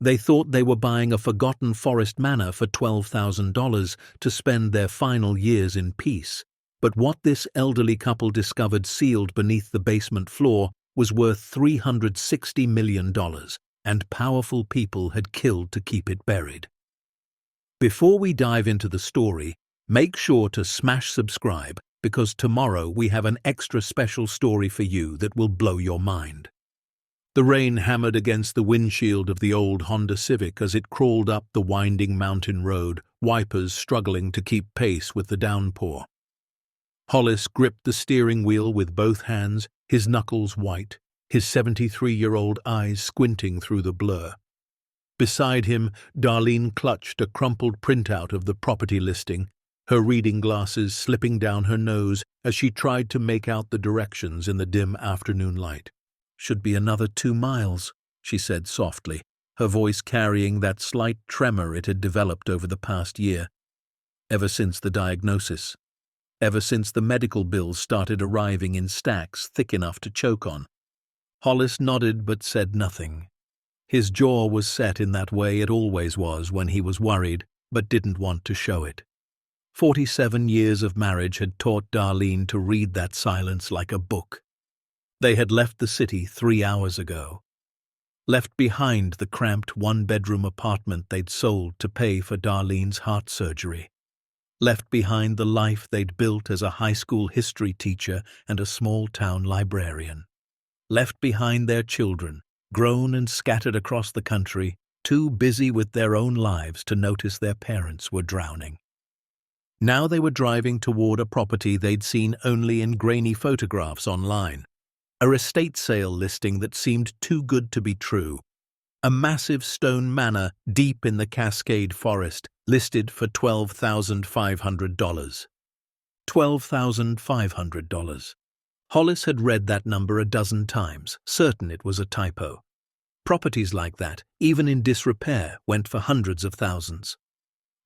They thought they were buying a forgotten forest manor for $12,000 to spend their final years in peace. But what this elderly couple discovered sealed beneath the basement floor was worth $360 million, and powerful people had killed to keep it buried. Before we dive into the story, make sure to smash subscribe, because tomorrow we have an extra special story for you that will blow your mind. The rain hammered against the windshield of the old Honda Civic as it crawled up the winding mountain road, wipers struggling to keep pace with the downpour. Hollis gripped the steering wheel with both hands, his knuckles white, his 73-year-old eyes squinting through the blur. Beside him, Darlene clutched a crumpled printout of the property listing, her reading glasses slipping down her nose as she tried to make out the directions in the dim afternoon light. "Should be another 2 miles, she said softly, her voice carrying that slight tremor it had developed over the past year. Ever since the diagnosis. Ever since the medical bills started arriving in stacks thick enough to choke on. Hollis nodded but said nothing. His jaw was set in that way it always was when he was worried, but didn't want to show it. 47 years of marriage had taught Darlene to read that silence like a book. They had left the city 3 hours ago. Left behind the cramped one-bedroom apartment they'd sold to pay for Darlene's heart surgery. Left behind the life they'd built as a high school history teacher and a small-town librarian. Left behind their children, grown and scattered across the country, too busy with their own lives to notice their parents were drowning. Now they were driving toward a property they'd seen only in grainy photographs online. A estate sale listing that seemed too good to be true. A massive stone manor deep in the Cascade Forest, listed for $12,500. $12,500. Hollis had read that number a dozen times, certain it was a typo. Properties like that, even in disrepair, went for hundreds of thousands.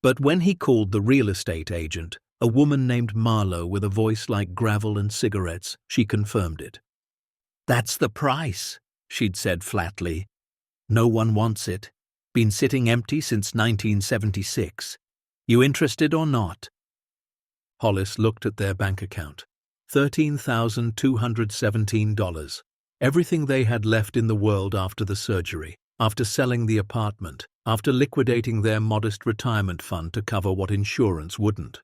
But when he called the real estate agent, a woman named Marlowe with a voice like gravel and cigarettes, she confirmed it. "That's the price," she'd said flatly. "No one wants it. Been sitting empty since 1976. You interested or not?" Hollis looked at their bank account. $13,217. Everything they had left in the world after the surgery, after selling the apartment, after liquidating their modest retirement fund to cover what insurance wouldn't.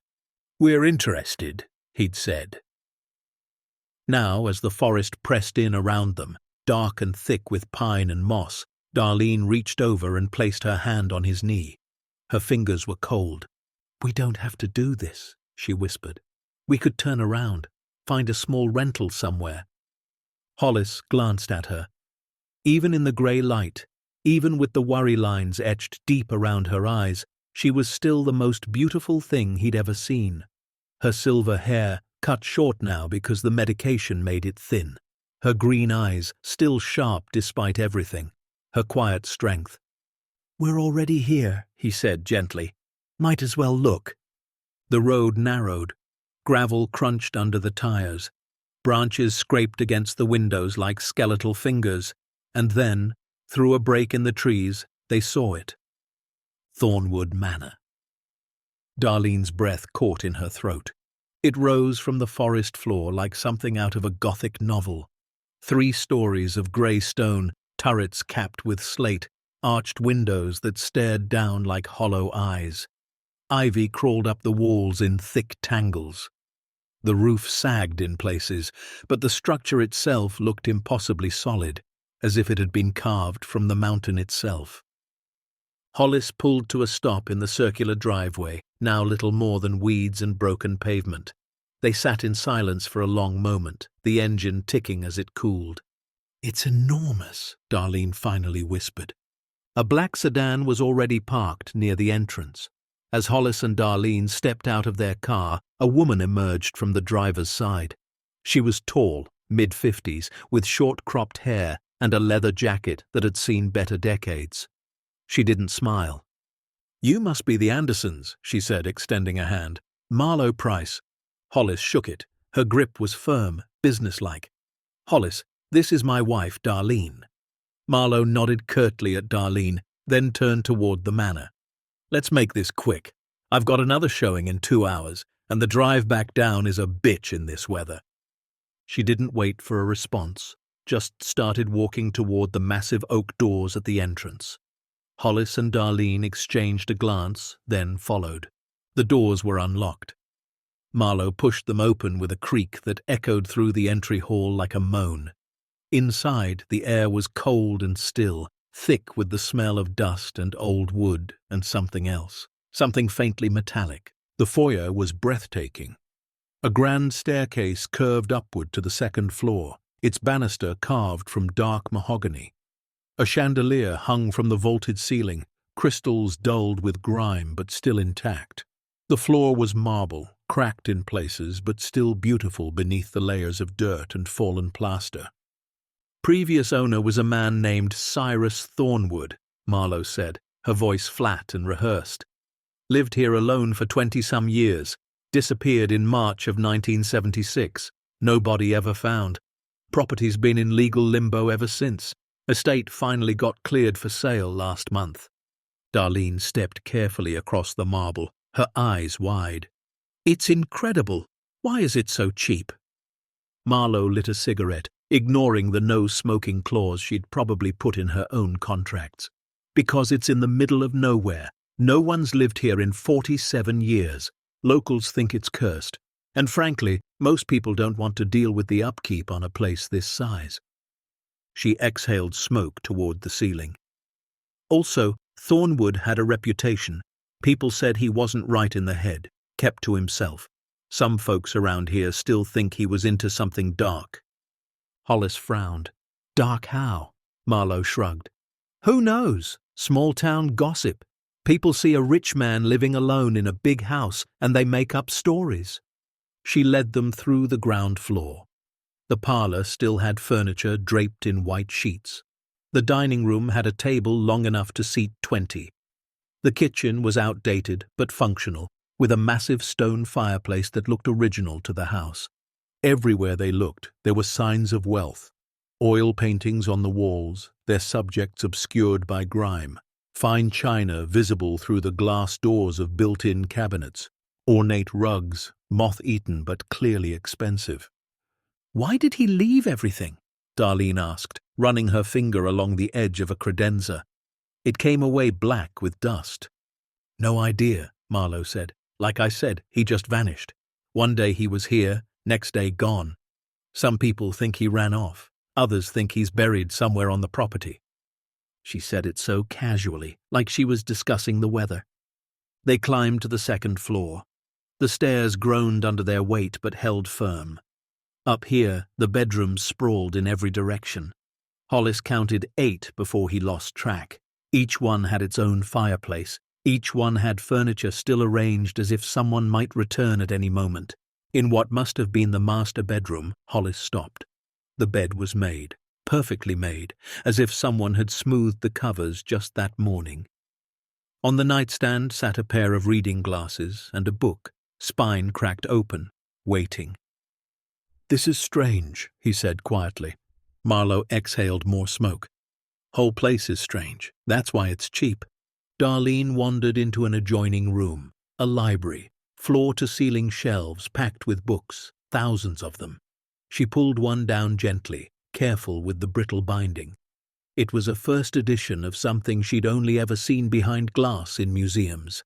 "We're interested," he'd said. Now, as the forest pressed in around them, dark and thick with pine and moss, Darlene reached over and placed her hand on his knee. Her fingers were cold. "We don't have to do this," she whispered. "We could turn around, find a small rental somewhere." Hollis glanced at her. Even in the grey light, even with the worry lines etched deep around her eyes, she was still the most beautiful thing he'd ever seen. Her silver hair, cut short now because the medication made it thin. Her green eyes, still sharp despite everything. Her quiet strength. "We're already here," he said gently. "Might as well look." The road narrowed. Gravel crunched under the tires. Branches scraped against the windows like skeletal fingers. And then, through a break in the trees, they saw it. Thornwood Manor. Darlene's breath caught in her throat. It rose from the forest floor like something out of a Gothic novel. 3 stories of grey stone, turrets capped with slate, arched windows that stared down like hollow eyes. Ivy crawled up the walls in thick tangles. The roof sagged in places, but the structure itself looked impossibly solid, as if it had been carved from the mountain itself. Hollis pulled to a stop in the circular driveway, now little more than weeds and broken pavement. They sat in silence for a long moment, the engine ticking as it cooled. "It's enormous," Darlene finally whispered. A black sedan was already parked near the entrance. As Hollis and Darlene stepped out of their car, a woman emerged from the driver's side. She was tall, mid-50s, with short-cropped hair and a leather jacket that had seen better decades. She didn't smile. "You must be the Andersons," she said, extending a hand. "Marlowe Price." Hollis shook it. Her grip was firm, businesslike. "Hollis, this is my wife, Darlene." Marlowe nodded curtly at Darlene, then turned toward the manor. "Let's make this quick. I've got another showing in 2 hours, and the drive back down is a bitch in this weather." She didn't wait for a response, just started walking toward the massive oak doors at the entrance. Hollis and Darlene exchanged a glance, then followed. The doors were unlocked. Marlowe pushed them open with a creak that echoed through the entry hall like a moan. Inside, the air was cold and still, thick with the smell of dust and old wood and something else, something faintly metallic. The foyer was breathtaking. A grand staircase curved upward to the second floor, its banister carved from dark mahogany. A chandelier hung from the vaulted ceiling, crystals dulled with grime but still intact. The floor was marble, cracked in places but still beautiful beneath the layers of dirt and fallen plaster. Previous owner was a man named Cyrus Thornwood, Marlowe said, her voice flat and rehearsed. Lived here alone for 20-some years, disappeared in March of 1976, nobody ever found. Property's been in legal limbo ever since. Estate finally got cleared for sale last month. Darlene stepped carefully across the marble, her eyes wide. "It's incredible. Why is it so cheap?" Marlowe lit a cigarette, ignoring the no-smoking clause she'd probably put in her own contracts. "Because it's in the middle of nowhere. No one's lived here in 47 years. Locals think it's cursed. And frankly, most people don't want to deal with the upkeep on a place this size." She exhaled smoke toward the ceiling. Also, Thornwood had a reputation. People said he wasn't right in the head, kept to himself. Some folks around here still think he was into something dark. Hollis frowned. "Dark how?" Marlowe shrugged. "Who knows? Small-town gossip. People see a rich man living alone in a big house, and they make up stories." She led them through the ground floor. The parlor still had furniture draped in white sheets. The dining room had a table long enough to seat 20. The kitchen was outdated but functional, with a massive stone fireplace that looked original to the house. Everywhere they looked, there were signs of wealth. Oil paintings on the walls, their subjects obscured by grime. Fine china visible through the glass doors of built-in cabinets. Ornate rugs, moth-eaten but clearly expensive. "Why did he leave everything?" Darlene asked, running her finger along the edge of a credenza. It came away black with dust. "No idea," Marlowe said. "Like I said, he just vanished. One day he was here, next day gone. Some people think he ran off. Others think he's buried somewhere on the property." She said it so casually, like she was discussing the weather. They climbed to the second floor. The stairs groaned under their weight but held firm. Up here, the bedrooms sprawled in every direction. Hollis counted 8 before he lost track. Each one had its own fireplace. Each one had furniture still arranged as if someone might return at any moment. In what must have been the master bedroom, Hollis stopped. The bed was made, perfectly made, as if someone had smoothed the covers just that morning. On the nightstand sat a pair of reading glasses and a book, spine cracked open, waiting. "This is strange," he said quietly. Marlowe exhaled more smoke. "Whole place is strange. That's why it's cheap." Darlene wandered into an adjoining room, a library, floor-to-ceiling shelves packed with books, thousands of them. She pulled one down gently, careful with the brittle binding. It was a first edition of something she'd only ever seen behind glass in museums.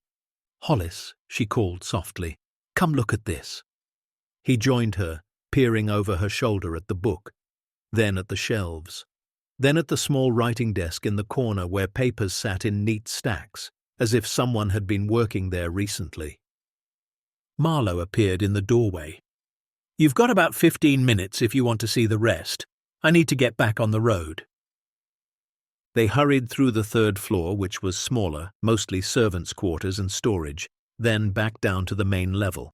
"Hollis," she called softly, "come look at this." He joined her, peering over her shoulder at the book, then at the shelves, then at the small writing desk in the corner where papers sat in neat stacks, as if someone had been working there recently. Marlowe appeared in the doorway. "You've got about 15 minutes if you want to see the rest. I need to get back on the road." They hurried through the third floor, which was smaller, mostly servants' quarters and storage, then back down to the main level.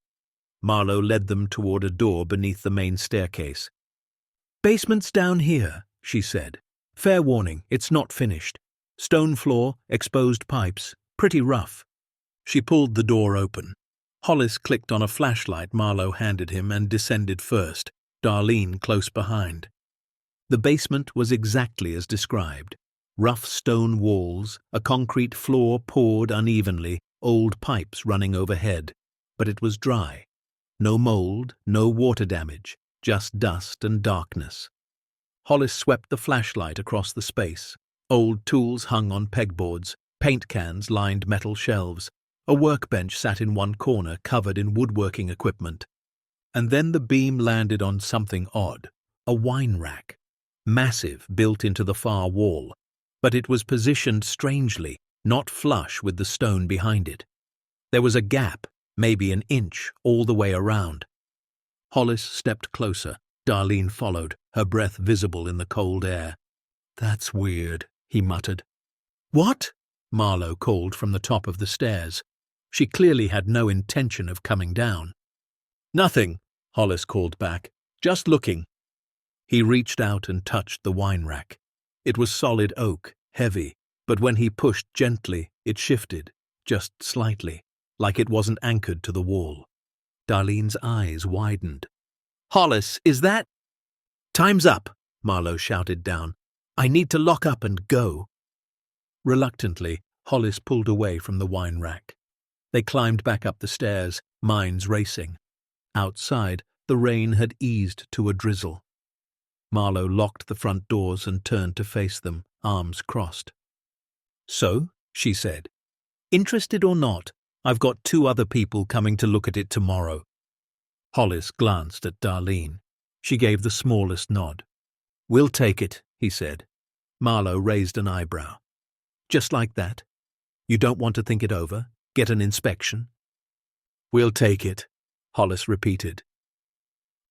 Marlowe led them toward a door beneath the main staircase. "Basement's down here," she said. "Fair warning, it's not finished. Stone floor, exposed pipes, pretty rough." She pulled the door open. Hollis clicked on a flashlight Marlowe handed him and descended first, Darlene close behind. The basement was exactly as described. Rough stone walls, a concrete floor poured unevenly, old pipes running overhead. But it was dry. No mold, no water damage, just dust and darkness. Hollis swept the flashlight across the space. Old tools hung on pegboards, paint cans lined metal shelves. A workbench sat in one corner covered in woodworking equipment. And then the beam landed on something odd, a wine rack. Massive, built into the far wall. But it was positioned strangely, not flush with the stone behind it. There was a gap, maybe an inch, all the way around. Hollis stepped closer. Darlene followed, her breath visible in the cold air. "That's weird," he muttered. "What?" Marlowe called from the top of the stairs. She clearly had no intention of coming down. "Nothing," Hollis called back. "Just looking." He reached out and touched the wine rack. It was solid oak, heavy, but when he pushed gently, it shifted, just slightly, like it wasn't anchored to the wall. Darlene's eyes widened. "Hollis, is that—" "Time's up," Marlowe shouted down. "I need to lock up and go." Reluctantly, Hollis pulled away from the wine rack. They climbed back up the stairs, minds racing. Outside, the rain had eased to a drizzle. Marlowe locked the front doors and turned to face them, arms crossed. "So," she said, "interested or not, I've got 2 other people coming to look at it tomorrow." Hollis glanced at Darlene. She gave the smallest nod. "We'll take it," he said. Marlowe raised an eyebrow. "Just like that? You don't want to think it over? Get an inspection?" "We'll take it," Hollis repeated.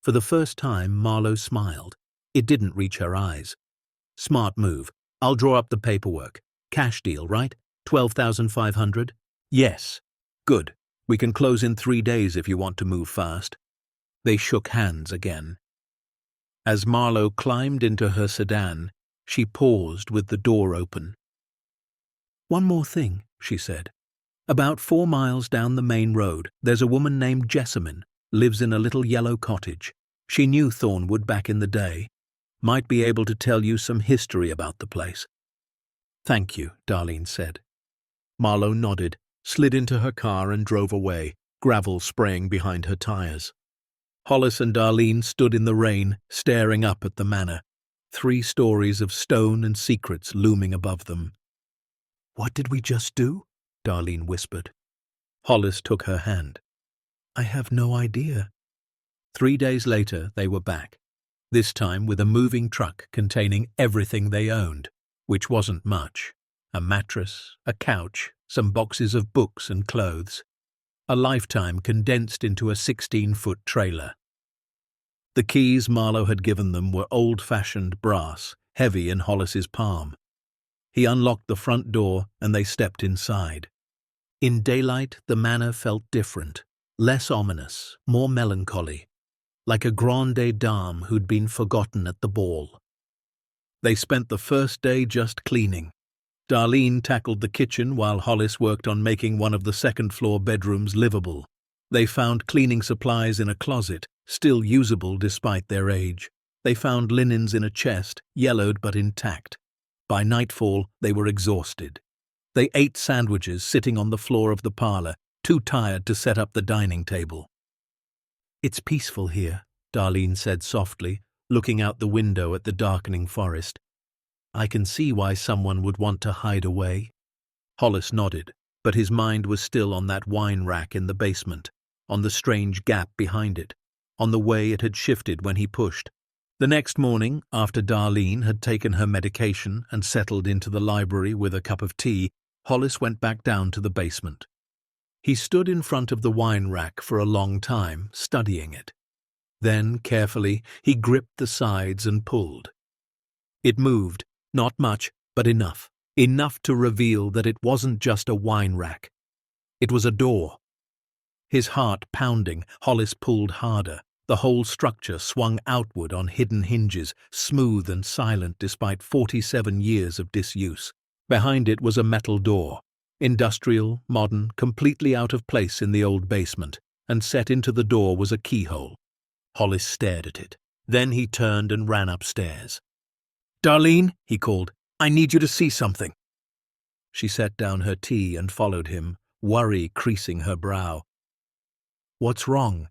For the first time, Marlowe smiled. It didn't reach her eyes. "Smart move. I'll draw up the paperwork. Cash deal, right? 12,500? "Yes." "Good. We can close in 3 days if you want to move fast." They shook hands again. As Marlowe climbed into her sedan, she paused with the door open. "One more thing," she said. "About 4 miles down the main road, there's a woman named Jessamine, lives in a little yellow cottage. She knew Thornwood back in the day. Might be able to tell you some history about the place." "Thank you," Darlene said. Marlowe nodded, slid into her car and drove away, gravel spraying behind her tires. Hollis and Darlene stood in the rain, staring up at the manor, 3 stories of stone and secrets looming above them. "What did we just do?" Darlene whispered. Hollis took her hand. "I have no idea." 3 days later, they were back, this time with a moving truck containing everything they owned, which wasn't much. A mattress, a couch, some boxes of books and clothes. A lifetime condensed into a 16-foot trailer. The keys Marlowe had given them were old-fashioned brass, heavy in Hollis's palm. He unlocked the front door and they stepped inside. In daylight, the manor felt different, less ominous, more melancholy, like a grande dame who'd been forgotten at the ball. They spent the first day just cleaning. Darlene tackled the kitchen while Hollis worked on making one of the second-floor bedrooms livable. They found cleaning supplies in a closet, still usable despite their age. They found linens in a chest, yellowed but intact. By nightfall, they were exhausted. They ate sandwiches sitting on the floor of the parlor, too tired to set up the dining table. "It's peaceful here," Darlene said softly, looking out the window at the darkening forest. "I can see why someone would want to hide away." Hollis nodded, but his mind was still on that wine rack in the basement, on the strange gap behind it, on the way it had shifted when he pushed. The next morning, after Darlene had taken her medication and settled into the library with a cup of tea, Hollis went back down to the basement. He stood in front of the wine rack for a long time, studying it. Then, carefully, he gripped the sides and pulled. It moved, not much, but enough. Enough to reveal that it wasn't just a wine rack. It was a door. His heart pounding, Hollis pulled harder. The whole structure swung outward on hidden hinges, smooth and silent despite 47 years of disuse. Behind it was a metal door. Industrial, modern, completely out of place in the old basement, and set into the door was a keyhole. Hollis stared at it. Then he turned and ran upstairs. "Darlene," he called, I need you to see something." She set down her tea and followed him, worry creasing her brow. "What's wrong?"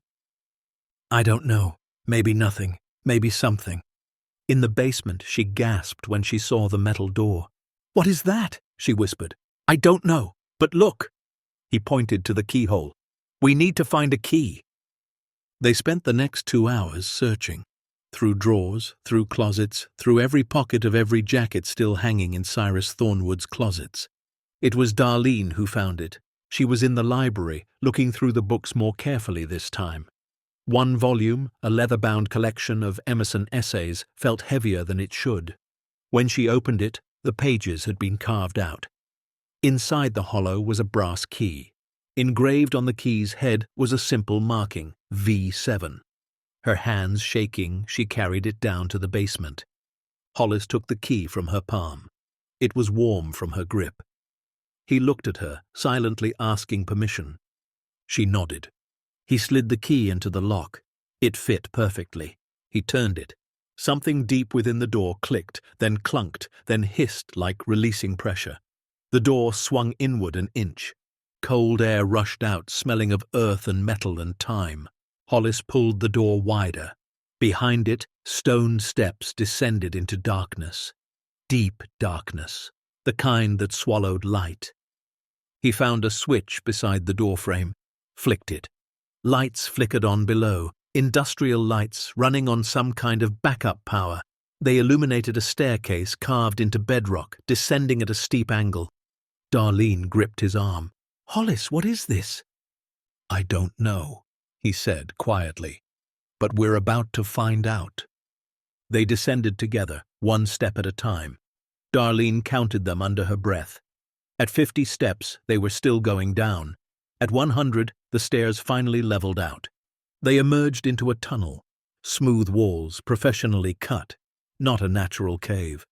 "I don't know. Maybe nothing. Maybe something." In the basement, she gasped when she saw the metal door. "What is that?" she whispered. "I don't know, but look." He pointed to the keyhole. "We need to find a key." They spent the next 2 hours searching. Through drawers, through closets, through every pocket of every jacket still hanging in Cyrus Thornwood's closets. It was Darlene who found it. She was in the library, looking through the books more carefully this time. One volume, a leather-bound collection of Emerson essays, felt heavier than it should. When she opened it, the pages had been carved out. Inside the hollow was a brass key. Engraved on the key's head was a simple marking, V7. Her hands shaking, she carried it down to the basement. Hollis took the key from her palm. It was warm from her grip. He looked at her, silently asking permission. She nodded. He slid the key into the lock. It fit perfectly. He turned it. Something deep within the door clicked, then clunked, then hissed like releasing pressure. The door swung inward an inch. Cold air rushed out, smelling of earth and metal and time. Hollis pulled the door wider. Behind it, stone steps descended into darkness. Deep darkness, the kind that swallowed light. He found a switch beside the doorframe, flicked it. Lights flickered on below, industrial lights running on some kind of backup power. They illuminated a staircase carved into bedrock, descending at a steep angle. Darlene gripped his arm. "Hollis, what is this?" "I don't know," he said quietly, "but we're about to find out." They descended together, one step at a time. Darlene counted them under her breath. At 50 steps, they were still going down. At 100, the stairs finally leveled out. They emerged into a tunnel. Smooth walls, professionally cut, not a natural cave.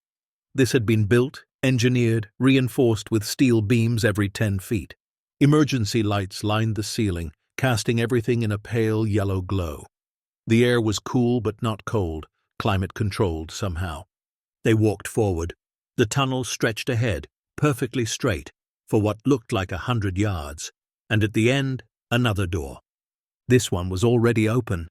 This had been built, engineered, reinforced with steel beams every 10 feet. Emergency lights lined the ceiling, casting everything in a pale yellow glow. The air was cool but not cold, climate-controlled somehow. They walked forward. The tunnel stretched ahead, perfectly straight, for what looked like 100 yards, and at the end, another door. This one was already open.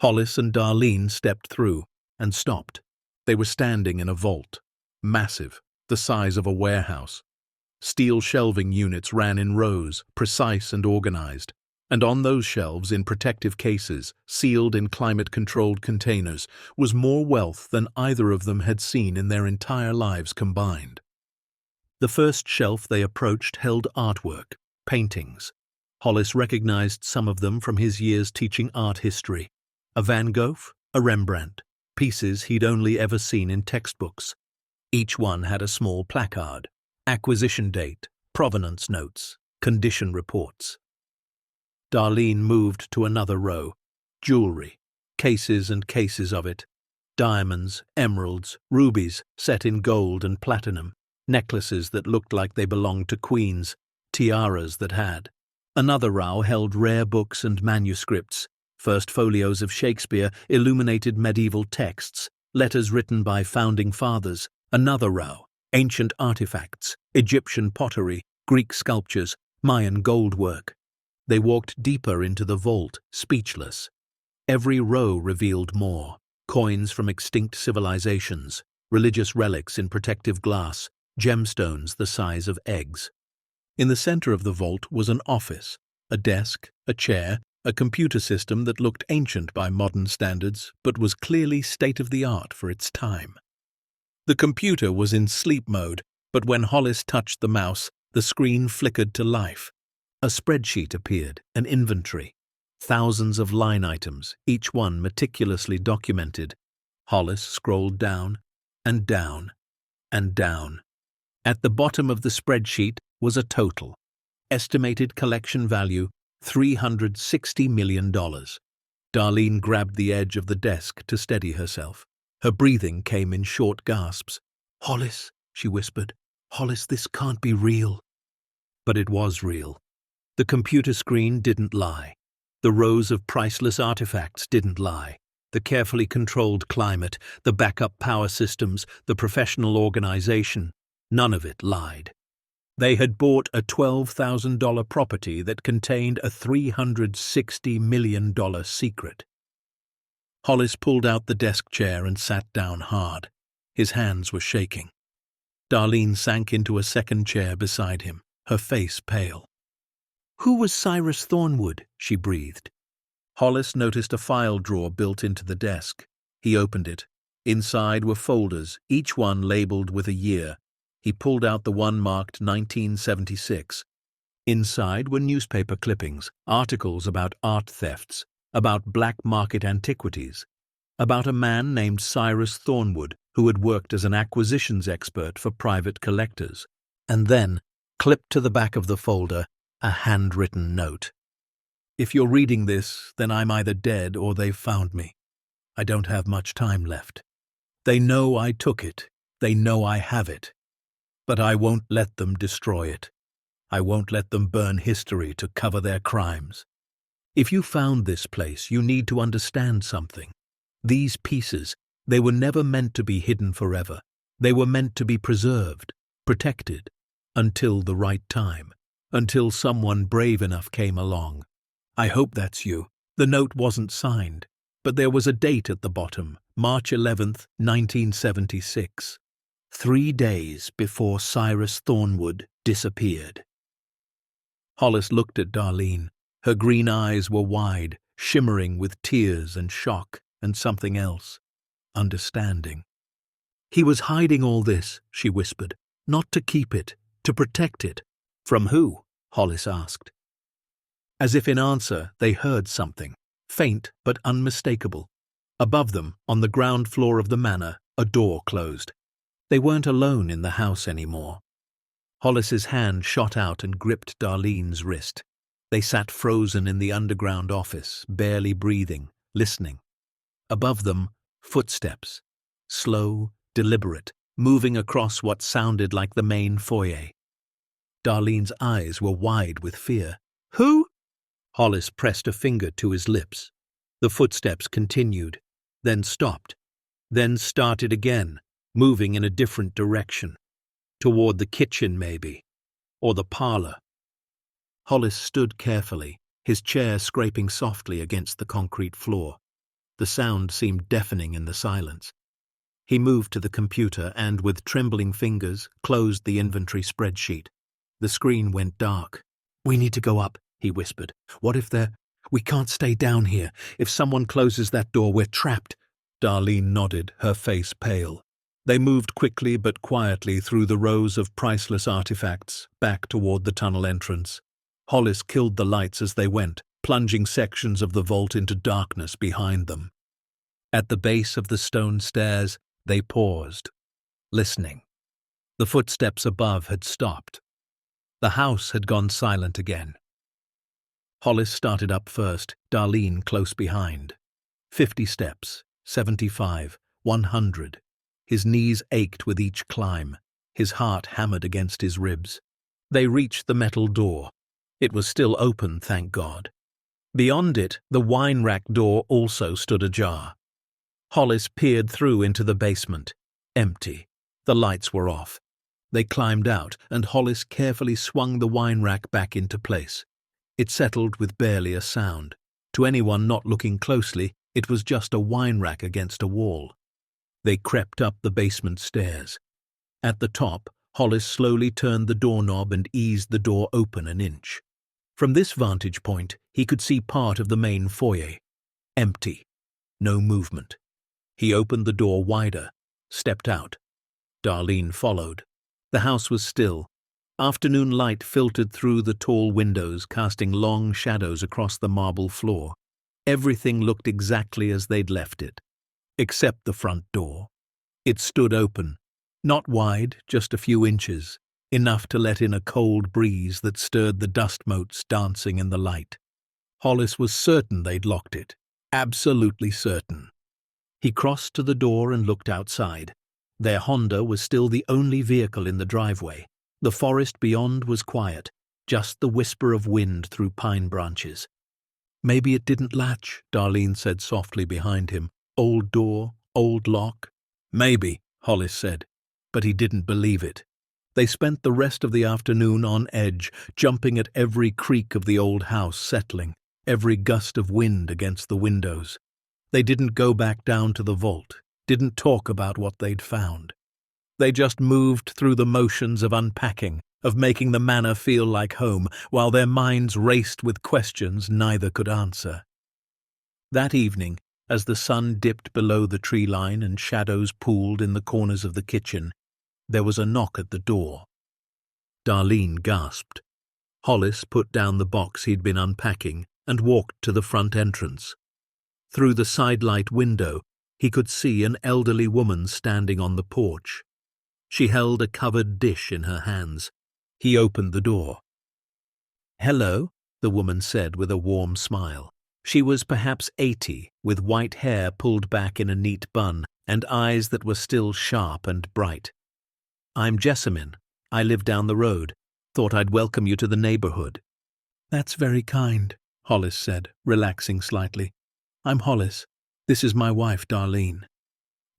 Hollis and Darlene stepped through and stopped. They were standing in a vault, massive, the size of a warehouse. Steel shelving units ran in rows, precise and organized, and on those shelves, in protective cases, sealed in climate-controlled containers, was more wealth than either of them had seen in their entire lives combined. The first shelf they approached held artwork, paintings. Hollis recognized some of them from his years teaching art history. A Van Gogh, a Rembrandt, pieces he'd only ever seen in textbooks. Each one had a small placard, acquisition date, provenance notes, condition reports. Darlene moved to another row. Jewelry, cases and cases of it. Diamonds, emeralds, rubies set in gold and platinum. Necklaces that looked like they belonged to queens. Tiaras that had. Another row held rare books and manuscripts. First folios of Shakespeare, illuminated medieval texts, letters written by founding fathers. Another row, ancient artifacts, Egyptian pottery, Greek sculptures, Mayan goldwork. They walked deeper into the vault, speechless. Every row revealed more. Coins from extinct civilizations, religious relics in protective glass, gemstones the size of eggs. In the center of the vault was an office, a desk, a chair, a computer system that looked ancient by modern standards but was clearly state-of-the-art for its time. The computer was in sleep mode, but when Hollis touched the mouse, the screen flickered to life. A spreadsheet appeared, an inventory. Thousands of line items, each one meticulously documented. Hollis scrolled down, and down, and down. At the bottom of the spreadsheet was a total. Estimated collection value, $360 million. Darlene grabbed the edge of the desk to steady herself. Her breathing came in short gasps. "Hollis," she whispered. "Hollis, this can't be real." But it was real. The computer screen didn't lie. The rows of priceless artifacts didn't lie. The carefully controlled climate, the backup power systems, the professional organization, none of it lied. They had bought a $12,000 property that contained a $360 million secret. Hollis pulled out the desk chair and sat down hard. His hands were shaking. Darlene sank into a second chair beside him, her face pale. "Who was Cyrus Thornwood?" she breathed. Hollis noticed a file drawer built into the desk. He opened it. Inside were folders, each one labeled with a year. He pulled out the one marked 1976. Inside were newspaper clippings, articles about art thefts, about black market antiquities, about a man named Cyrus Thornwood who had worked as an acquisitions expert for private collectors. And then, clipped to the back of the folder, a handwritten note. "If you're reading this, then I'm either dead or they've found me. I don't have much time left. They know I took it. They know I have it. But I won't let them destroy it. I won't let them burn history to cover their crimes. If you found this place, you need to understand something. These pieces, they were never meant to be hidden forever. They were meant to be preserved, protected, until the right time, until someone brave enough came along. I hope that's you." The note wasn't signed, but there was a date at the bottom, March 11th, 1976. 3 days before Cyrus Thornwood disappeared. Hollis looked at Darlene. Her green eyes were wide, shimmering with tears and shock and something else, understanding. "He was hiding all this," she whispered, "not to keep it, to protect it." "From who?" Hollis asked. As if in answer, they heard something, faint but unmistakable. Above them, on the ground floor of the manor, a door closed. They weren't alone in the house anymore. Hollis's hand shot out and gripped Darlene's wrist. They sat frozen in the underground office, barely breathing, listening. Above them, footsteps, slow, deliberate, moving across what sounded like the main foyer. Darlene's eyes were wide with fear. "Who?" Hollis pressed a finger to his lips. The footsteps continued, then stopped, then started again, moving in a different direction. Toward the kitchen, maybe, or the parlor. Hollis stood carefully, his chair scraping softly against the concrete floor. The sound seemed deafening in the silence. He moved to the computer and, with trembling fingers, closed the inventory spreadsheet. The screen went dark. "We need to go up," he whispered. "What if they're... We can't stay down here. If someone closes that door, we're trapped." Darlene nodded, her face pale. They moved quickly but quietly through the rows of priceless artifacts, back toward the tunnel entrance. Hollis killed the lights as they went, plunging sections of the vault into darkness behind them. At the base of the stone stairs, they paused, listening. The footsteps above had stopped. The house had gone silent again. Hollis started up first, Darlene close behind. 50 steps, 75, 100. His knees ached with each climb. His heart hammered against his ribs. They reached the metal door. It was still open, thank God. Beyond it, the wine rack door also stood ajar. Hollis peered through into the basement. Empty. The lights were off. They climbed out, and Hollis carefully swung the wine rack back into place. It settled with barely a sound. To anyone not looking closely, it was just a wine rack against a wall. They crept up the basement stairs. At the top, Hollis slowly turned the doorknob and eased the door open an inch. From this vantage point, he could see part of the main foyer. Empty. No movement. He opened the door wider, stepped out. Darlene followed. The house was still. Afternoon light filtered through the tall windows, casting long shadows across the marble floor. Everything looked exactly as they'd left it, except the front door. It stood open, not wide, just a few inches, enough to let in a cold breeze that stirred the dust motes dancing in the light. Hollis was certain they'd locked it, absolutely certain. He crossed to the door and looked outside. Their Honda was still the only vehicle in the driveway. The forest beyond was quiet, just the whisper of wind through pine branches. "Maybe it didn't latch," Darlene said softly behind him. Old door, old lock? Maybe, Hollis said, but he didn't believe it. They spent the rest of the afternoon on edge, jumping at every creak of the old house settling, every gust of wind against the windows. They didn't go back down to the vault, didn't talk about what they'd found. They just moved through the motions of unpacking, of making the manor feel like home, while their minds raced with questions neither could answer. That evening, as the sun dipped below the tree line and shadows pooled in the corners of the kitchen, there was a knock at the door. Darlene gasped. Hollis put down the box he'd been unpacking and walked to the front entrance. Through the sidelight window, he could see an elderly woman standing on the porch. She held a covered dish in her hands. He opened the door. "Hello," the woman said with a warm smile. She was perhaps 80, with white hair pulled back in a neat bun and eyes that were still sharp and bright. "I'm Jessamine. I live down the road. Thought I'd welcome you to the neighborhood." "That's very kind," Hollis said, relaxing slightly. "I'm Hollis. This is my wife, Darlene."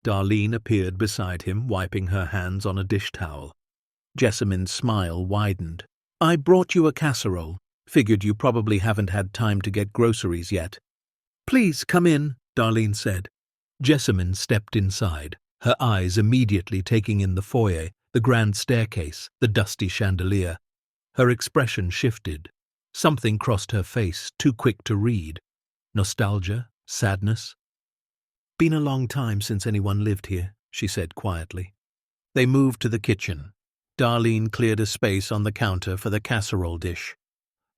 Darlene appeared beside him, wiping her hands on a dish towel. Jessamine's smile widened. "I brought you a casserole. Figured you probably haven't had time to get groceries yet." "Please come in," Darlene said. Jessamine stepped inside, her eyes immediately taking in the foyer, the grand staircase, the dusty chandelier. Her expression shifted. Something crossed her face, too quick to read. Nostalgia? Sadness? "Been a long time since anyone lived here," she said quietly. They moved to the kitchen. Darlene cleared a space on the counter for the casserole dish.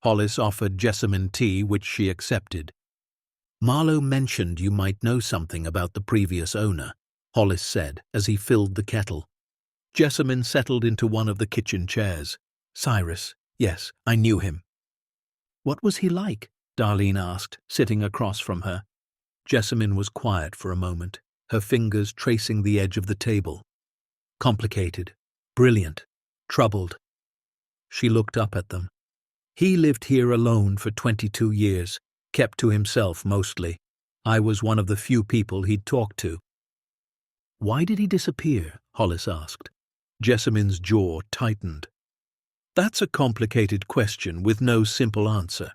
Hollis offered Jessamine tea, which she accepted. "Marlowe mentioned you might know something about the previous owner," Hollis said as he filled the kettle. Jessamine settled into one of the kitchen chairs. "Cyrus, yes, I knew him." "What was he like?" Darlene asked, sitting across from her. Jessamine was quiet for a moment, her fingers tracing the edge of the table. "Complicated, brilliant, troubled." She looked up at them. "He lived here alone for 22 years, kept to himself mostly. I was one of the few people he'd talked to." "Why did he disappear?" Hollis asked. Jessamine's jaw tightened. "That's a complicated question with no simple answer."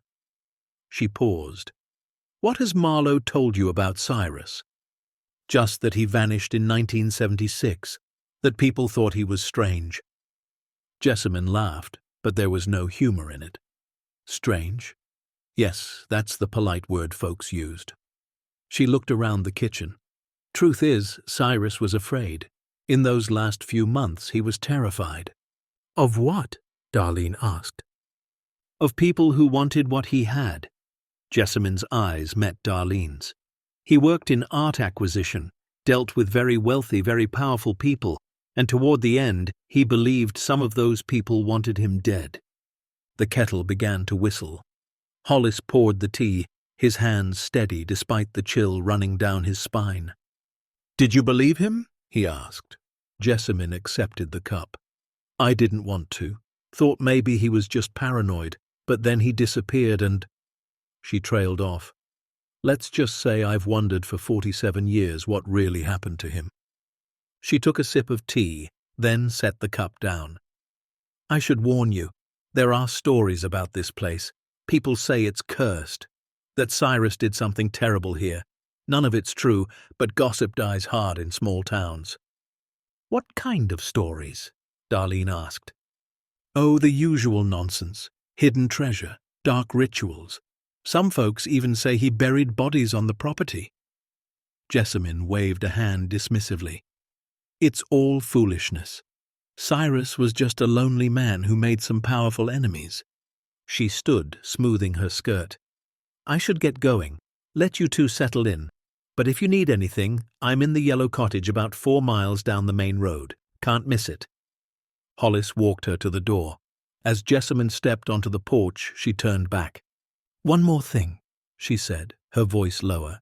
She paused. "What has Marlowe told you about Cyrus?" "Just that he vanished in 1976, that people thought he was strange." Jessamine laughed, but there was no humor in it. "Strange? Yes, that's the polite word folks used." She looked around the kitchen. "Truth is, Cyrus was afraid. In those last few months he was terrified." "Of what?" Darlene asked. "Of people who wanted what he had." Jessamine's eyes met Darlene's. "He worked in art acquisition, dealt with very wealthy, very powerful people, and toward the end he believed some of those people wanted him dead." The kettle began to whistle. Hollis poured the tea, his hands steady despite the chill running down his spine. "Did you believe him?" he asked. Jessamine accepted the cup. "I didn't want to. Thought maybe he was just paranoid, but then he disappeared and—" She trailed off. "Let's just say I've wondered for 47 years what really happened to him." She took a sip of tea, then set the cup down. "I should warn you. There are stories about this place. People say it's cursed, that Cyrus did something terrible here. None of it's true, but gossip dies hard in small towns." "What kind of stories?" Darlene asked. "Oh, the usual nonsense. Hidden treasure, dark rituals. Some folks even say he buried bodies on the property." Jessamine waved a hand dismissively. "It's all foolishness. Cyrus was just a lonely man who made some powerful enemies." She stood, smoothing her skirt. "I should get going. Let you two settle in. But if you need anything, I'm in the yellow cottage about 4 miles down the main road. Can't miss it." Hollis walked her to the door. As Jessamine stepped onto the porch, she turned back. "One more thing," she said, her voice lower.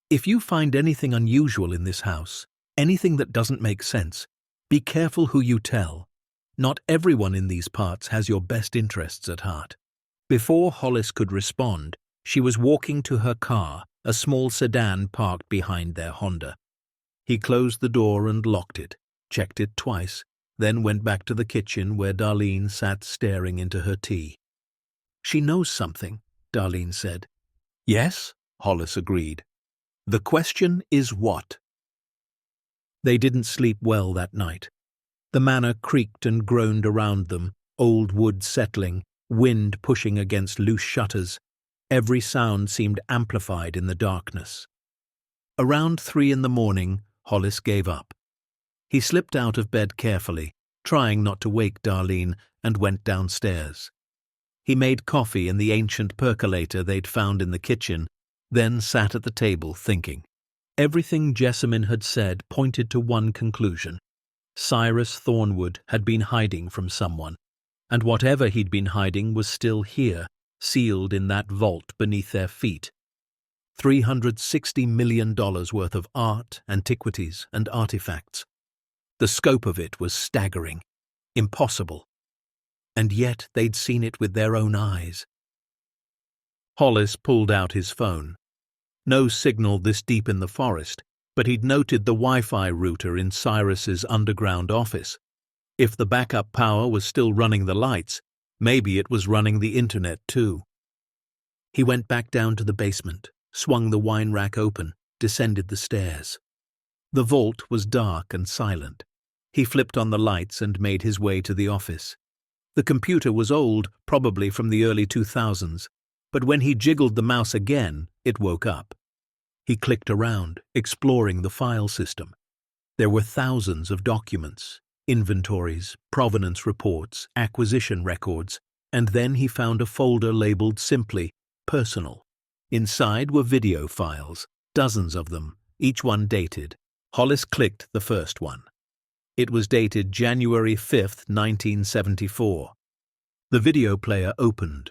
"If you find anything unusual in this house, anything that doesn't make sense, be careful who you tell. Not everyone in these parts has your best interests at heart." Before Hollis could respond, she was walking to her car, a small sedan parked behind their Honda. He closed the door and locked it, checked it twice, then went back to the kitchen where Darlene sat staring into her tea. "She knows something," Darlene said. "Yes," Hollis agreed. "The question is what?" They didn't sleep well that night. The manor creaked and groaned around them, old wood settling, wind pushing against loose shutters. Every sound seemed amplified in the darkness. Around 3 in the morning, Hollis gave up. He slipped out of bed carefully, trying not to wake Darlene, and went downstairs. He made coffee in the ancient percolator they'd found in the kitchen, then sat at the table thinking. Everything Jessamine had said pointed to one conclusion. Cyrus Thornwood had been hiding from someone, and whatever he'd been hiding was still here, sealed in that vault beneath their feet. $360 million worth of art, antiquities, and artifacts. The scope of it was staggering, impossible. And yet they'd seen it with their own eyes. Hollis pulled out his phone. No signal this deep in the forest, but he'd noted the Wi-Fi router in Cyrus's underground office. If the backup power was still running the lights, maybe it was running the internet too. He went back down to the basement, swung the wine rack open, descended the stairs. The vault was dark and silent. He flipped on the lights and made his way to the office. The computer was old, probably from the early 2000s, but when he jiggled the mouse again, it woke up. He clicked around, exploring the file system. There were thousands of documents, inventories, provenance reports, acquisition records, and then he found a folder labeled simply Personal. Inside were video files, dozens of them, each one dated. Hollis clicked the first one. It was dated January 5th, 1974. The video player opened.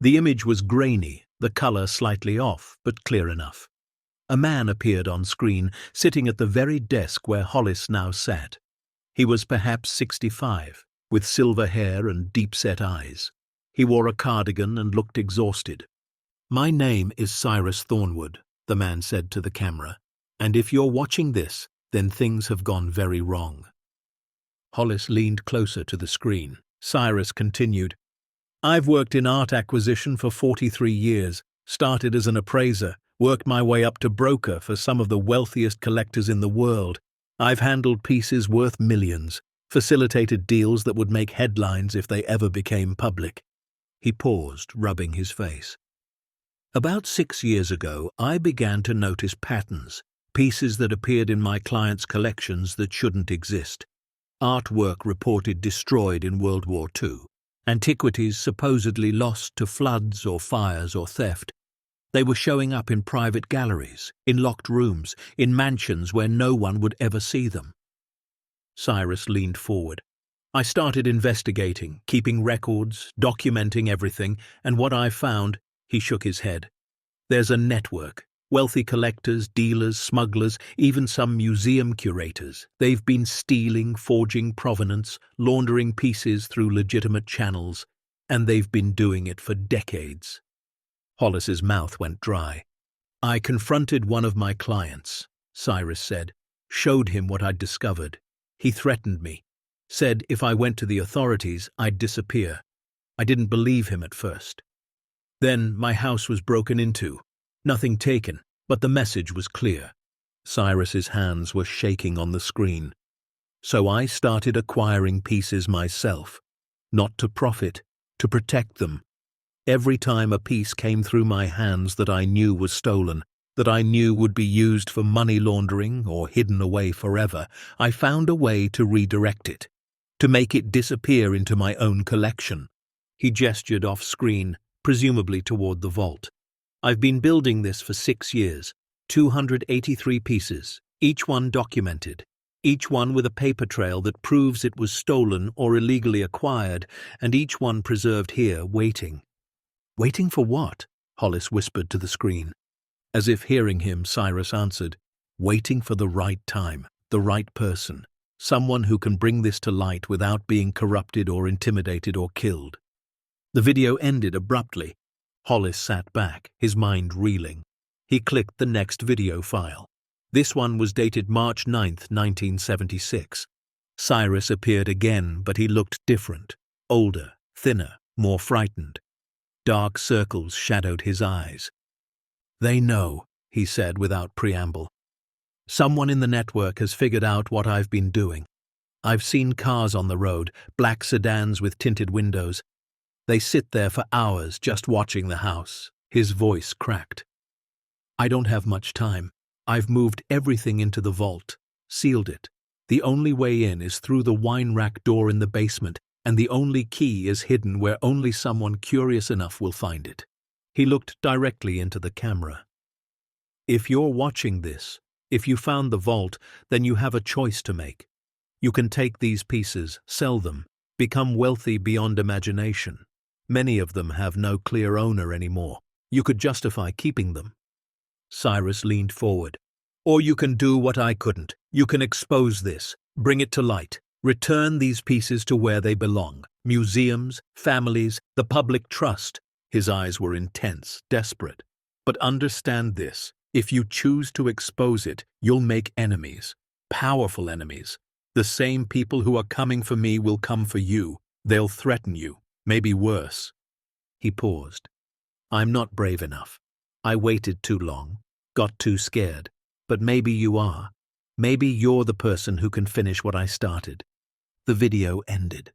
The image was grainy, the color slightly off, but clear enough. A man appeared on screen, sitting at the very desk where Hollis now sat. He was perhaps 65, with silver hair and deep-set eyes. He wore a cardigan and looked exhausted. "My name is Cyrus Thornwood," the man said to the camera, "and if you're watching this, then things have gone very wrong." Hollis leaned closer to the screen. Cyrus continued, "I've worked in art acquisition for 43 years, started as an appraiser, worked my way up to broker for some of the wealthiest collectors in the world. I've handled pieces worth millions, facilitated deals that would make headlines if they ever became public." He paused, rubbing his face. "About 6 years ago, I began to notice patterns, pieces that appeared in my clients' collections that shouldn't exist. Artwork reported destroyed in World War II. Antiquities supposedly lost to floods or fires or theft. They were showing up in private galleries, in locked rooms, in mansions where no one would ever see them." Cyrus leaned forward. "I started investigating, keeping records, documenting everything, and what I found," he shook his head. "There's a network. Wealthy collectors, dealers, smugglers, even some museum curators. They've been stealing, forging provenance, laundering pieces through legitimate channels, and they've been doing it for decades." Hollis's mouth went dry. "I confronted one of my clients," Cyrus said, "showed him what I'd discovered. He threatened me, said if I went to the authorities, I'd disappear. I didn't believe him at first. Then my house was broken into. Nothing taken, but the message was clear." Cyrus's hands were shaking on the screen. "So I started acquiring pieces myself, not to profit, to protect them. Every time a piece came through my hands that I knew was stolen, that I knew would be used for money laundering or hidden away forever, I found a way to redirect it, to make it disappear into my own collection." He gestured off-screen, presumably toward the vault. "I've been building this for 6 years, 283 pieces, each one documented, each one with a paper trail that proves it was stolen or illegally acquired, and each one preserved here, waiting." "Waiting for what?" Hollis whispered to the screen. As if hearing him, Cyrus answered, "Waiting for the right time, the right person, someone who can bring this to light without being corrupted or intimidated or killed." The video ended abruptly. Hollis sat back, his mind reeling. He clicked the next video file. This one was dated March 9th, 1976. Cyrus appeared again, but he looked different. Older, thinner, more frightened. Dark circles shadowed his eyes. "They know," he said without preamble. "Someone in the network has figured out what I've been doing. I've seen cars on the road, black sedans with tinted windows. They sit there for hours just watching the house." His voice cracked. "I don't have much time. I've moved everything into the vault, sealed it. The only way in is through the wine rack door in the basement, and the only key is hidden where only someone curious enough will find it." He looked directly into the camera. "If you're watching this, if you found the vault, then you have a choice to make. You can take these pieces, sell them, become wealthy beyond imagination. Many of them have no clear owner anymore. You could justify keeping them." Cyrus leaned forward. "Or you can do what I couldn't. You can expose this, bring it to light, return these pieces to where they belong. Museums, families, the public trust." His eyes were intense, desperate. "But understand this. If you choose to expose it, you'll make enemies. Powerful enemies. The same people who are coming for me will come for you. They'll threaten you. Maybe worse." He paused. "I'm not brave enough. I waited too long, got too scared. But maybe you are. Maybe you're the person who can finish what I started." The video ended.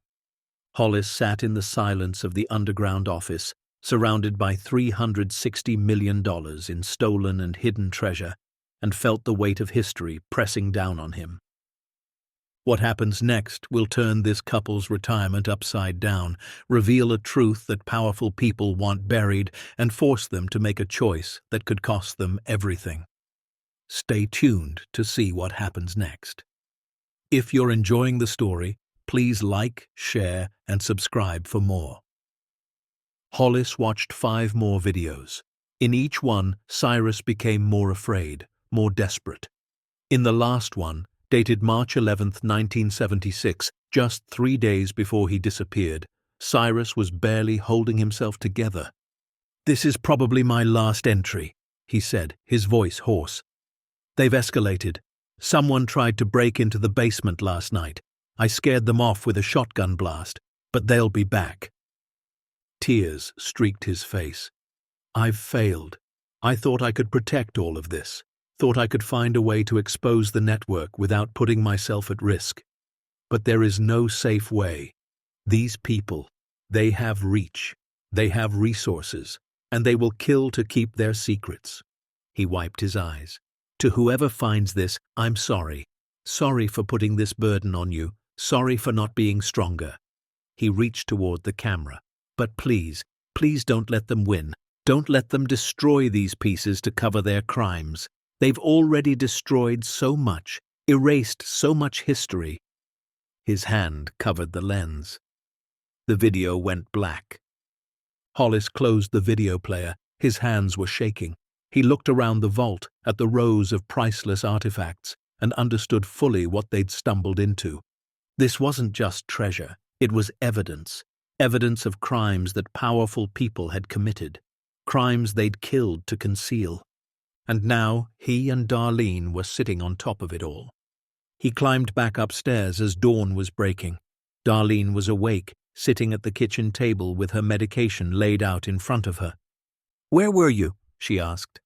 Hollis sat in the silence of the underground office, surrounded by $360 million in stolen and hidden treasure, and felt the weight of history pressing down on him. What happens next will turn this couple's retirement upside down, reveal a truth that powerful people want buried, and force them to make a choice that could cost them everything. Stay tuned to see what happens next. If you're enjoying the story, please like, share, and subscribe for more. Hollis watched 5 more videos. In each one, Cyrus became more afraid, more desperate. In the last one, dated March 11th, 1976, just 3 days before he disappeared, Cyrus was barely holding himself together. "This is probably my last entry," he said, his voice hoarse. "They've escalated. Someone tried to break into the basement last night. I scared them off with a shotgun blast, but they'll be back." Tears streaked his face. "I've failed. I thought I could protect all of this. Thought I could find a way to expose the network without putting myself at risk. But there is no safe way. These people, they have reach, they have resources, and they will kill to keep their secrets." He wiped his eyes. "To whoever finds this, I'm sorry. Sorry for putting this burden on you. Sorry for not being stronger." He reached toward the camera. "But please, please don't let them win. Don't let them destroy these pieces to cover their crimes. They've already destroyed so much, erased so much history." His hand covered the lens. The video went black. Hollis closed the video player. His hands were shaking. He looked around the vault at the rows of priceless artifacts and understood fully what they'd stumbled into. This wasn't just treasure. It was evidence. Evidence of crimes that powerful people had committed. Crimes they'd killed to conceal. And now he and Darlene were sitting on top of it all. He climbed back upstairs as dawn was breaking. Darlene was awake, sitting at the kitchen table with her medication laid out in front of her. "Where were you?" she asked.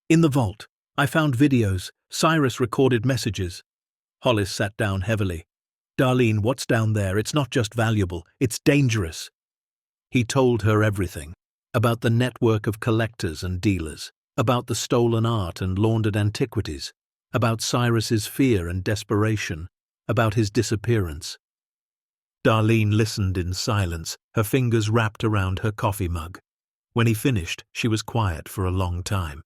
"In the vault. I found videos. Cyrus recorded messages." Hollis sat down heavily. "Darlene, what's down there? It's not just valuable, it's dangerous." He told her everything. About the network of collectors and dealers. About the stolen art and laundered antiquities, about Cyrus's fear and desperation, about his disappearance. Darlene listened in silence, her fingers wrapped around her coffee mug. When he finished, she was quiet for a long time.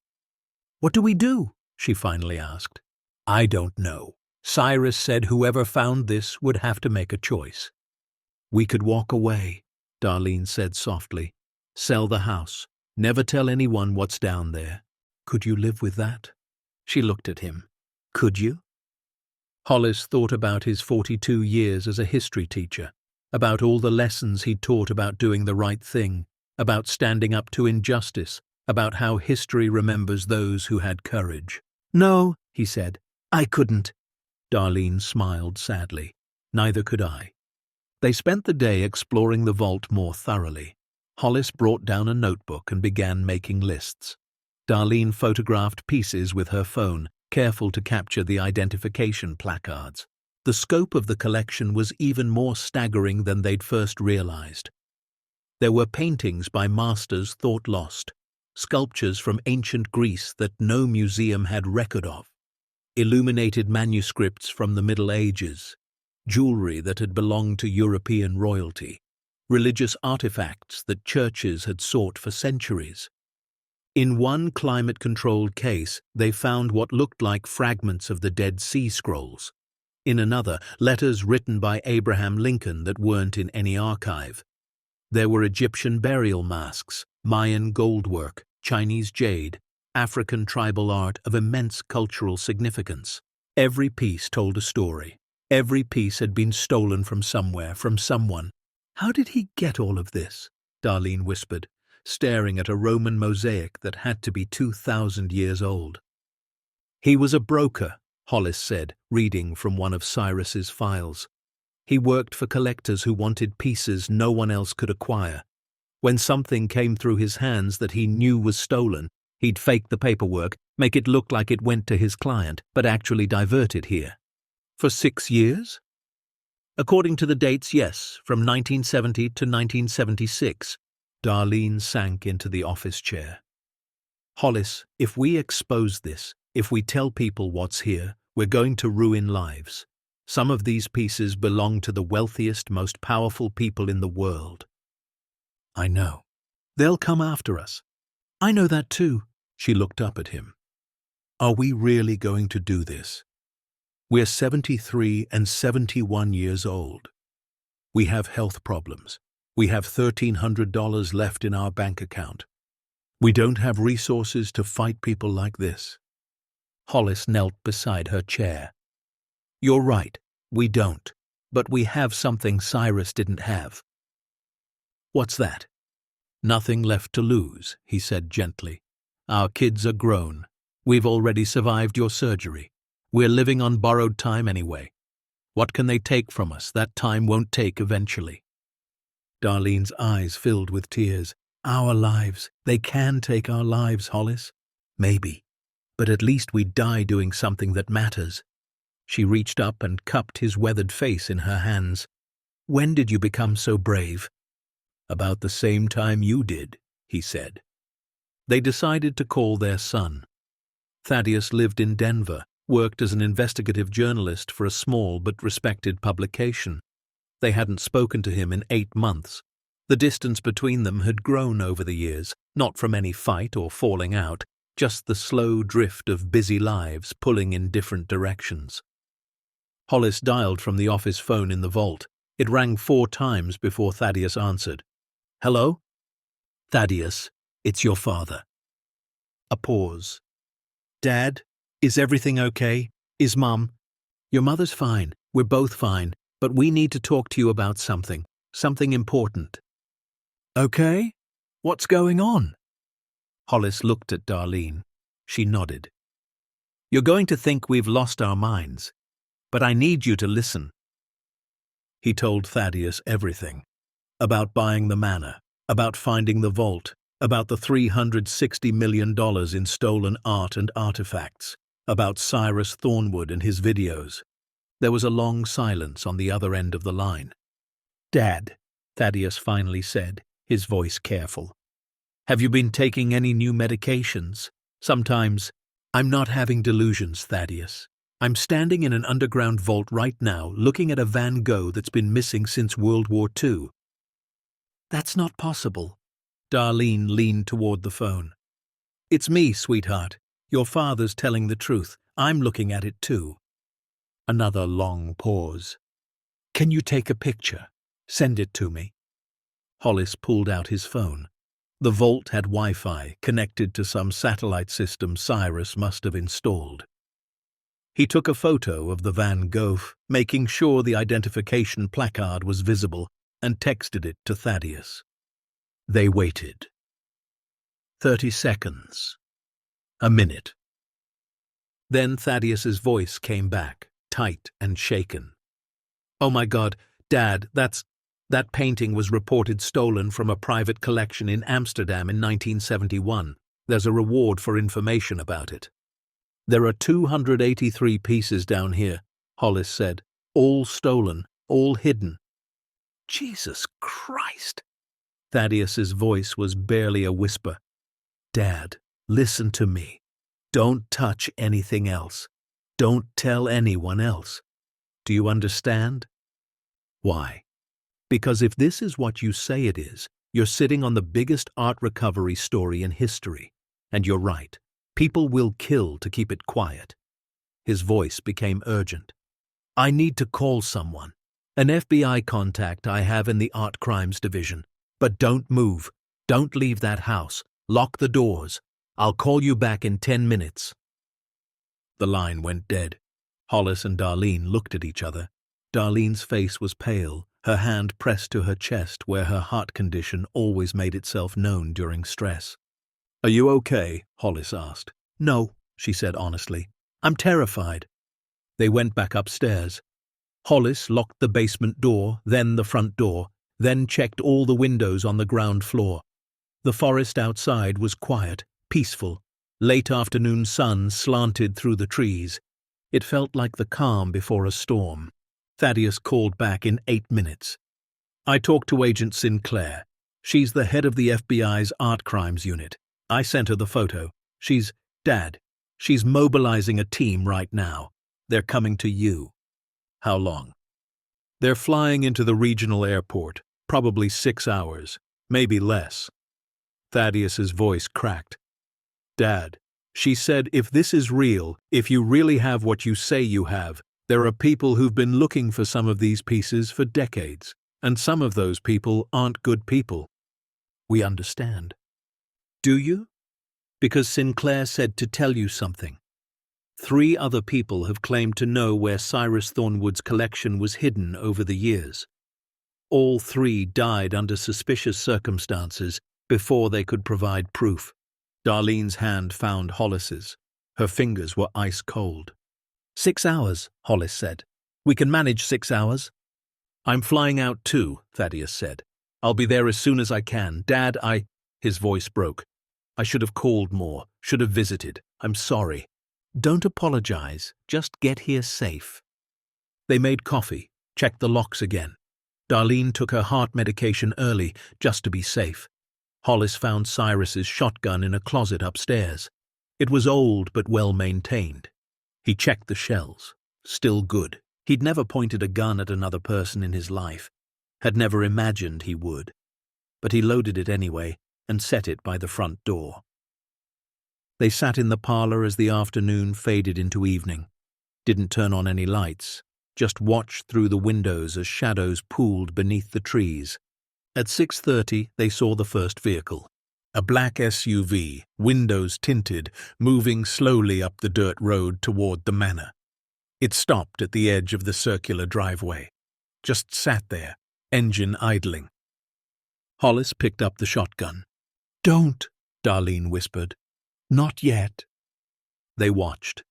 "What do we do?" she finally asked. "I don't know. Cyrus said whoever found this would have to make a choice." "We could walk away," Darlene said softly. "Sell the house. Never tell anyone what's down there. Could you live with that?" She looked at him. "Could you?" Hollis thought about his 42 years as a history teacher, about all the lessons he'd taught about doing the right thing, about standing up to injustice, about how history remembers those who had courage. "No," he said, "I couldn't." Darlene smiled sadly. "Neither could I." They spent the day exploring the vault more thoroughly. Hollis brought down a notebook and began making lists. Darlene photographed pieces with her phone, careful to capture the identification placards. The scope of the collection was even more staggering than they'd first realized. There were paintings by masters thought lost, sculptures from ancient Greece that no museum had record of, illuminated manuscripts from the Middle Ages, jewelry that had belonged to European royalty, religious artifacts that churches had sought for centuries. In one climate-controlled case, they found what looked like fragments of the Dead Sea Scrolls. In another, letters written by Abraham Lincoln that weren't in any archive. There were Egyptian burial masks, Mayan goldwork, Chinese jade, African tribal art of immense cultural significance. Every piece told a story. Every piece had been stolen from somewhere, from someone. "How did he get all of this?" Darlene whispered, staring at a Roman mosaic that had to be 2,000 years old. "He was a broker," Hollis said, reading from one of Cyrus's files. "He worked for collectors who wanted pieces no one else could acquire. When something came through his hands that he knew was stolen, he'd fake the paperwork, make it look like it went to his client, but actually divert it here." "For 6 years?" "According to the dates, yes, from 1970 to 1976. Darlene sank into the office chair. "Hollis, if we expose this, if we tell people what's here, we're going to ruin lives. Some of these pieces belong to the wealthiest, most powerful people in the world." "I know. They'll come after us." "I know that too." She looked up at him. "Are we really going to do this? We're 73 and 71 years old. We have health problems. We have $1,300 left in our bank account. We don't have resources to fight people like this." Hollis knelt beside her chair. "You're right, we don't. But we have something Cyrus didn't have." "What's that?" "Nothing left to lose," he said gently. "Our kids are grown. We've already survived your surgery. We're living on borrowed time anyway. What can they take from us that time won't take eventually?" Darlene's eyes filled with tears. "Our lives. They can take our lives, Hollis. Maybe. But at least we die doing something that matters." She reached up and cupped his weathered face in her hands. "When did you become so brave?" "About the same time you did," he said. They decided to call their son. Thaddeus lived in Denver, worked as an investigative journalist for a small but respected publication. They hadn't spoken to him in 8 months. The distance between them had grown over the years, not from any fight or falling out, just the slow drift of busy lives pulling in different directions. Hollis dialed from the office phone in the vault. It rang 4 times before Thaddeus answered. "Hello?" "Thaddeus, it's your father." A pause. "Dad, is everything okay? Is Mum?" "Your mother's fine. We're both fine. But we need to talk to you about something important." "Okay? What's going on?" Hollis looked at Darlene. She nodded. "You're going to think we've lost our minds, but I need you to listen." He told Thaddeus everything. About buying the manor, about finding the vault, about the $360 million in stolen art and artifacts, about Cyrus Thornwood and his videos. There was a long silence on the other end of the line. "Dad," Thaddeus finally said, his voice careful, "have you been taking any new medications? Sometimes—" "I'm not having delusions, Thaddeus. I'm standing in an underground vault right now looking at a Van Gogh that's been missing since World War II. "That's not possible." Darlene leaned toward the phone. "It's me, sweetheart. Your father's telling the truth. I'm looking at it too." Another long pause. "Can you take a picture? Send it to me." Hollis pulled out his phone. The vault had Wi-Fi connected to some satellite system Cyrus must have installed. He took a photo of the Van Gogh, making sure the identification placard was visible, and texted it to Thaddeus. They waited. 30 seconds. A minute. Then Thaddeus's voice came back, tight and shaken. "Oh my God, Dad, that painting was reported stolen from a private collection in Amsterdam in 1971. There's a reward for information about it." "There are 283 pieces down here," Hollis said. "All stolen, all hidden." "Jesus Christ!" Thaddeus's voice was barely a whisper. "Dad, listen to me. Don't touch anything else. Don't tell anyone else. Do you understand?" "Why?" "Because if this is what you say it is, you're sitting on the biggest art recovery story in history. And you're right. People will kill to keep it quiet." His voice became urgent. "I need to call someone. An FBI contact I have in the Art Crimes Division. But don't move. Don't leave that house. Lock the doors. I'll call you back in 10 minutes. The line went dead. Hollis and Darlene looked at each other. Darlene's face was pale, her hand pressed to her chest where her heart condition always made itself known during stress. "Are you okay?" Hollis asked. "No," she said honestly. "I'm terrified." They went back upstairs. Hollis locked the basement door, then the front door, then checked all the windows on the ground floor. The forest outside was quiet, peaceful. Late afternoon sun slanted through the trees. It felt like the calm before a storm. Thaddeus called back in 8 minutes. "I talked to Agent Sinclair. She's the head of the FBI's Art Crimes Unit. I sent her the photo. Dad, she's mobilizing a team right now. They're coming to you." "How long?" "They're flying into the regional airport, probably 6 hours, maybe less." Thaddeus's voice cracked. "Dad, she said if this is real, if you really have what you say you have, there are people who've been looking for some of these pieces for decades, and some of those people aren't good people." "We understand." "Do you?" "Because Sinclair said to tell you something. 3 other people have claimed to know where Cyrus Thornwood's collection was hidden over the years. All 3 died under suspicious circumstances before they could provide proof." Darlene's hand found Hollis's. Her fingers were ice cold. 6 hours, Hollis said. "We can manage 6 hours." "I'm flying out too," Thaddeus said. "I'll be there as soon as I can. Dad, His voice broke. "I should have called more, should have visited. I'm sorry." "Don't apologize. Just get here safe." They made coffee, checked the locks again. Darlene took her heart medication early, just to be safe. Hollis found Cyrus's shotgun in a closet upstairs. It was old but well maintained. He checked the shells. Still good. He'd never pointed a gun at another person in his life. Had never imagined he would. But he loaded it anyway and set it by the front door. They sat in the parlor as the afternoon faded into evening. Didn't turn on any lights. Just watched through the windows as shadows pooled beneath the trees. At 6:30, they saw the first vehicle. A black SUV, windows tinted, moving slowly up the dirt road toward the manor. It stopped at the edge of the circular driveway. Just sat there, engine idling. Hollis picked up the shotgun. "Don't," Darlene whispered. "Not yet." They watched.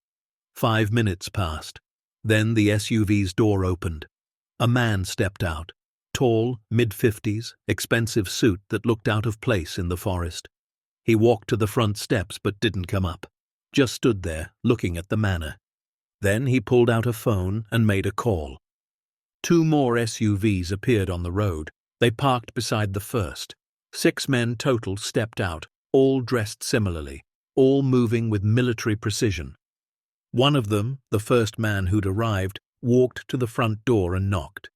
5 minutes passed. Then the SUV's door opened. A man stepped out. Tall, mid-50s, expensive suit that looked out of place in the forest. He walked to the front steps but didn't come up. Just stood there, looking at the manor. Then he pulled out a phone and made a call. 2 more SUVs appeared on the road. They parked beside the first. 6 men total stepped out, all dressed similarly, all moving with military precision. One of them, the first man who'd arrived, walked to the front door and knocked.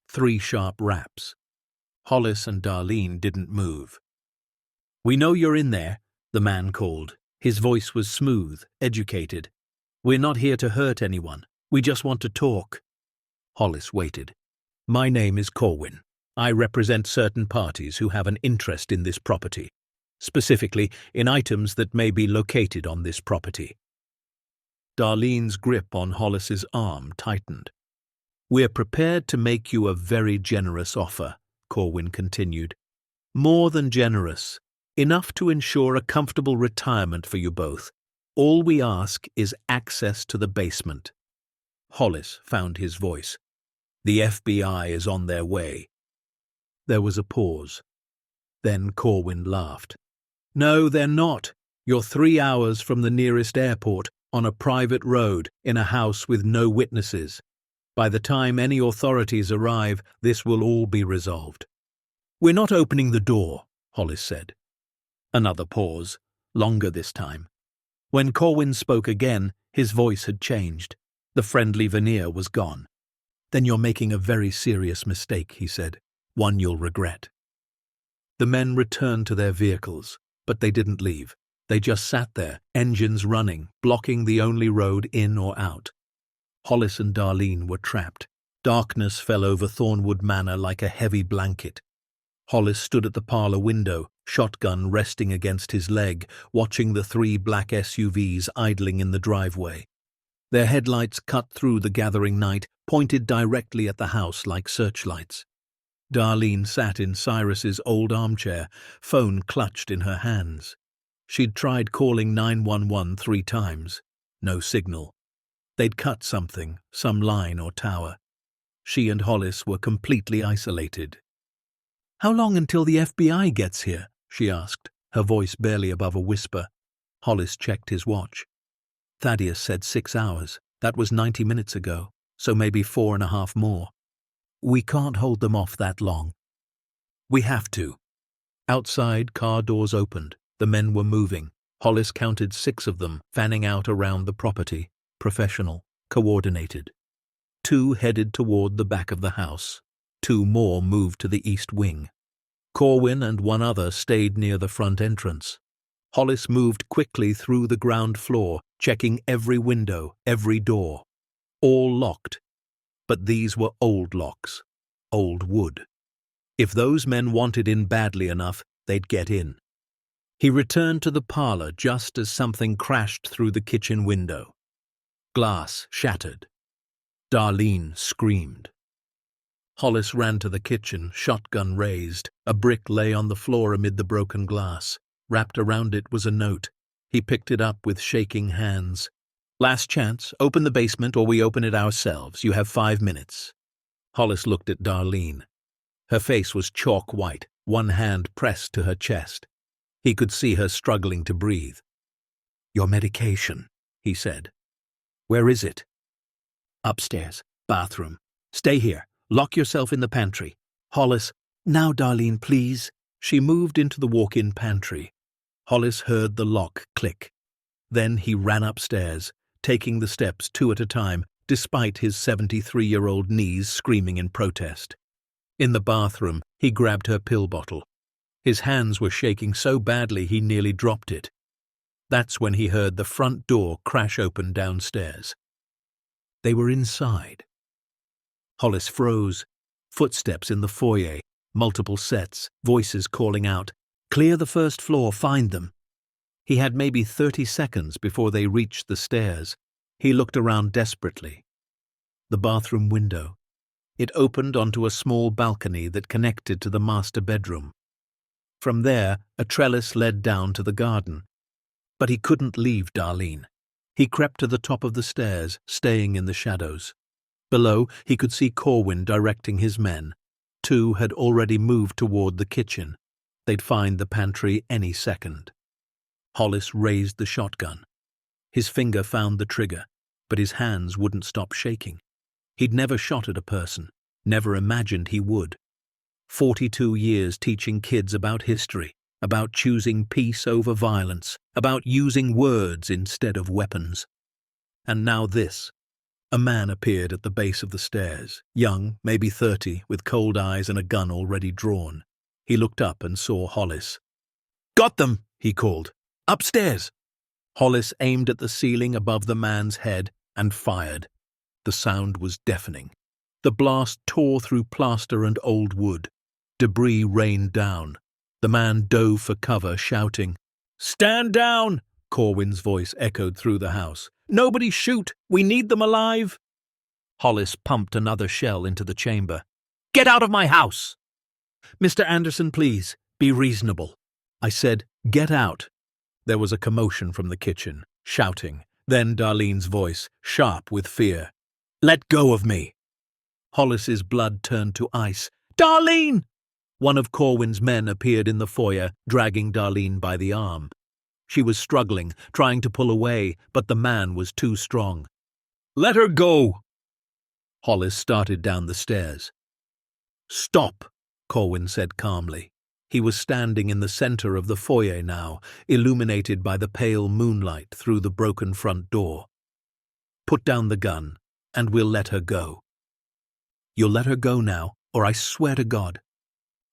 3 sharp raps. Hollis and Darlene didn't move. "We know you're in there," the man called. His voice was smooth, educated. "We're not here to hurt anyone. We just want to talk." Hollis waited. "My name is Corwin. I represent certain parties who have an interest in this property, specifically in items that may be located on this property." Darlene's grip on Hollis's arm tightened. "We're prepared to make you a very generous offer," Corwin continued. "More than generous. Enough to ensure a comfortable retirement for you both. All we ask is access to the basement." Hollis found his voice. "The FBI is on their way." There was a pause. Then Corwin laughed. "No, they're not. You're 3 hours from the nearest airport, on a private road, in a house with no witnesses. By the time any authorities arrive, this will all be resolved." "We're not opening the door," Hollis said. Another pause, longer this time. When Corwin spoke again, his voice had changed. The friendly veneer was gone. "Then you're making a very serious mistake," he said. "One you'll regret." The men returned to their vehicles, but they didn't leave. They just sat there, engines running, blocking the only road in or out. Hollis and Darlene were trapped. Darkness fell over Thornwood Manor like a heavy blanket. Hollis stood at the parlor window, shotgun resting against his leg, watching the 3 black SUVs idling in the driveway. Their headlights cut through the gathering night, pointed directly at the house like searchlights. Darlene sat in Cyrus's old armchair, phone clutched in her hands. She'd tried calling 911 3 times. No signal. They'd cut something, some line or tower. She and Hollis were completely isolated. "How long until the FBI gets here?" she asked, her voice barely above a whisper. Hollis checked his watch. Thaddeus said 6 hours. That was 90 minutes ago, so maybe 4.5 more. "We can't hold them off that long." "We have to." Outside, car doors opened. The men were moving. Hollis counted 6 of them, fanning out around the property, professional, coordinated. 2 headed toward the back of the house. 2 more moved to the east wing. Corwin and 1 other stayed near the front entrance. Hollis moved quickly through the ground floor, checking every window, every door. All locked. But these were old locks. Old wood. If those men wanted in badly enough, they'd get in. He returned to the parlor just as something crashed through the kitchen window. Glass shattered. Darlene screamed. Hollis ran to the kitchen, shotgun raised. A brick lay on the floor amid the broken glass. Wrapped around it was a note. He picked it up with shaking hands. "Last chance, open the basement or we open it ourselves. You have 5 minutes." Hollis looked at Darlene. Her face was chalk white, one hand pressed to her chest. He could see her struggling to breathe. "Your medication," he said. "Where is it?" "Upstairs, bathroom. Stay here. Lock yourself in the pantry." Hollis, "Now, Darlene, please." She moved into the walk-in pantry. Hollis heard the lock click. Then he ran upstairs, taking the steps 2 at a time, despite his 73-year-old knees screaming in protest. In the bathroom, he grabbed her pill bottle. His hands were shaking so badly he nearly dropped it. That's when he heard the front door crash open downstairs. They were inside. Hollis froze. Footsteps in the foyer, multiple sets, voices calling out, "Clear the first floor, find them." He had maybe 30 seconds before they reached the stairs. He looked around desperately. The bathroom window. It opened onto a small balcony that connected to the master bedroom. From there, a trellis led down to the garden. But he couldn't leave Darlene. He crept to the top of the stairs, staying in the shadows. Below, he could see Corwin directing his men. 2 had already moved toward the kitchen. They'd find the pantry any second. Hollis raised the shotgun. His finger found the trigger, but his hands wouldn't stop shaking. He'd never shot at a person, never imagined he would. 42 years teaching kids about history, about choosing peace over violence, about using words instead of weapons. And now this. A man appeared at the base of the stairs, young, maybe 30, with cold eyes and a gun already drawn. He looked up and saw Hollis. "Got them!" he called. "Upstairs!" Hollis aimed at the ceiling above the man's head and fired. The sound was deafening. The blast tore through plaster and old wood. Debris rained down. The man dove for cover, shouting. "Stand down!" Corwin's voice echoed through the house. "Nobody shoot! We need them alive!" Hollis pumped another shell into the chamber. "Get out of my house!" "Mr. Anderson, please, be reasonable." I said, "Get out." There was a commotion from the kitchen, shouting. Then Darlene's voice, sharp with fear. "Let go of me." Hollis's blood turned to ice. "Darlene!" One of Corwin's men appeared in the foyer, dragging Darlene by the arm. She was struggling, trying to pull away, but the man was too strong. "Let her go!" Hollis started down the stairs. "Stop," Corwin said calmly. He was standing in the center of the foyer now, illuminated by the pale moonlight through the broken front door. "Put down the gun, and we'll let her go." "You'll let her go now, or I swear to God."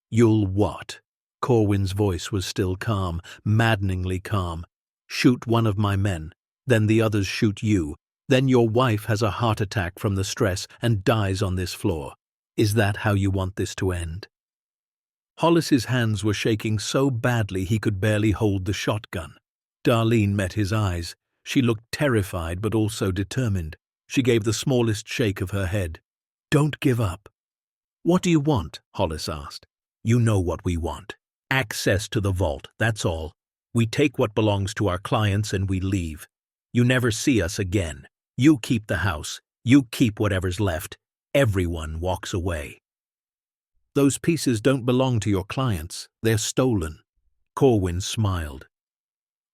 "You'll what?" Corwin's voice was still calm, maddeningly calm. "Shoot one of my men, then the others shoot you, then your wife has a heart attack from the stress and dies on this floor. Is that how you want this to end?" Hollis's hands were shaking so badly he could barely hold the shotgun. Darlene met his eyes. She looked terrified but also determined. She gave the smallest shake of her head. "Don't give up." "What do you want?" Hollis asked. "You know what we want. Access to the vault, that's all. We take what belongs to our clients and we leave. You never see us again. You keep the house. You keep whatever's left. Everyone walks away." "Those pieces don't belong to your clients. They're stolen." Corwin smiled.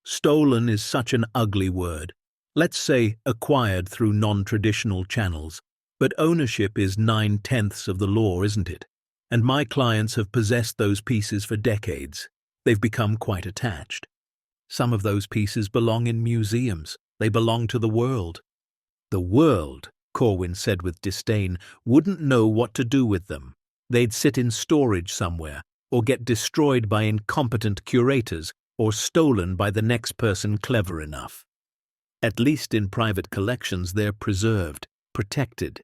"Stolen is such an ugly word. Let's say acquired through non-traditional channels. But ownership is 9/10 of the law, isn't it? And my clients have possessed those pieces for decades. They've become quite attached. Some of those pieces belong in museums. They belong to the world." "The world," Corwin said with disdain, "wouldn't know what to do with them. They'd sit in storage somewhere, or get destroyed by incompetent curators, or stolen by the next person clever enough. At least in private collections they're preserved, protected.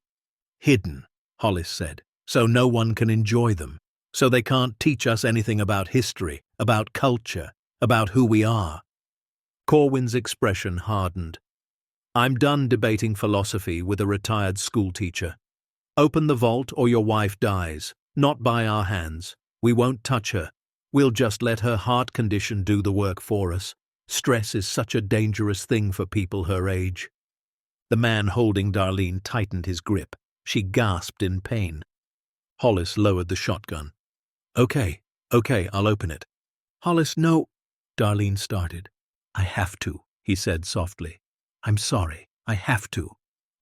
Hidden," Hollis said, "so no one can enjoy them. So they can't teach us anything about history, about culture, about who we are." Corwin's expression hardened. "I'm done debating philosophy with a retired schoolteacher. Open the vault or your wife dies, not by our hands. We won't touch her. We'll just let her heart condition do the work for us. Stress is such a dangerous thing for people her age." The man holding Darlene tightened his grip. She gasped in pain. Hollis lowered the shotgun. Okay, I'll open it." "Hollis, no," Darlene started. "I have to," he said softly. "I'm sorry, I have to."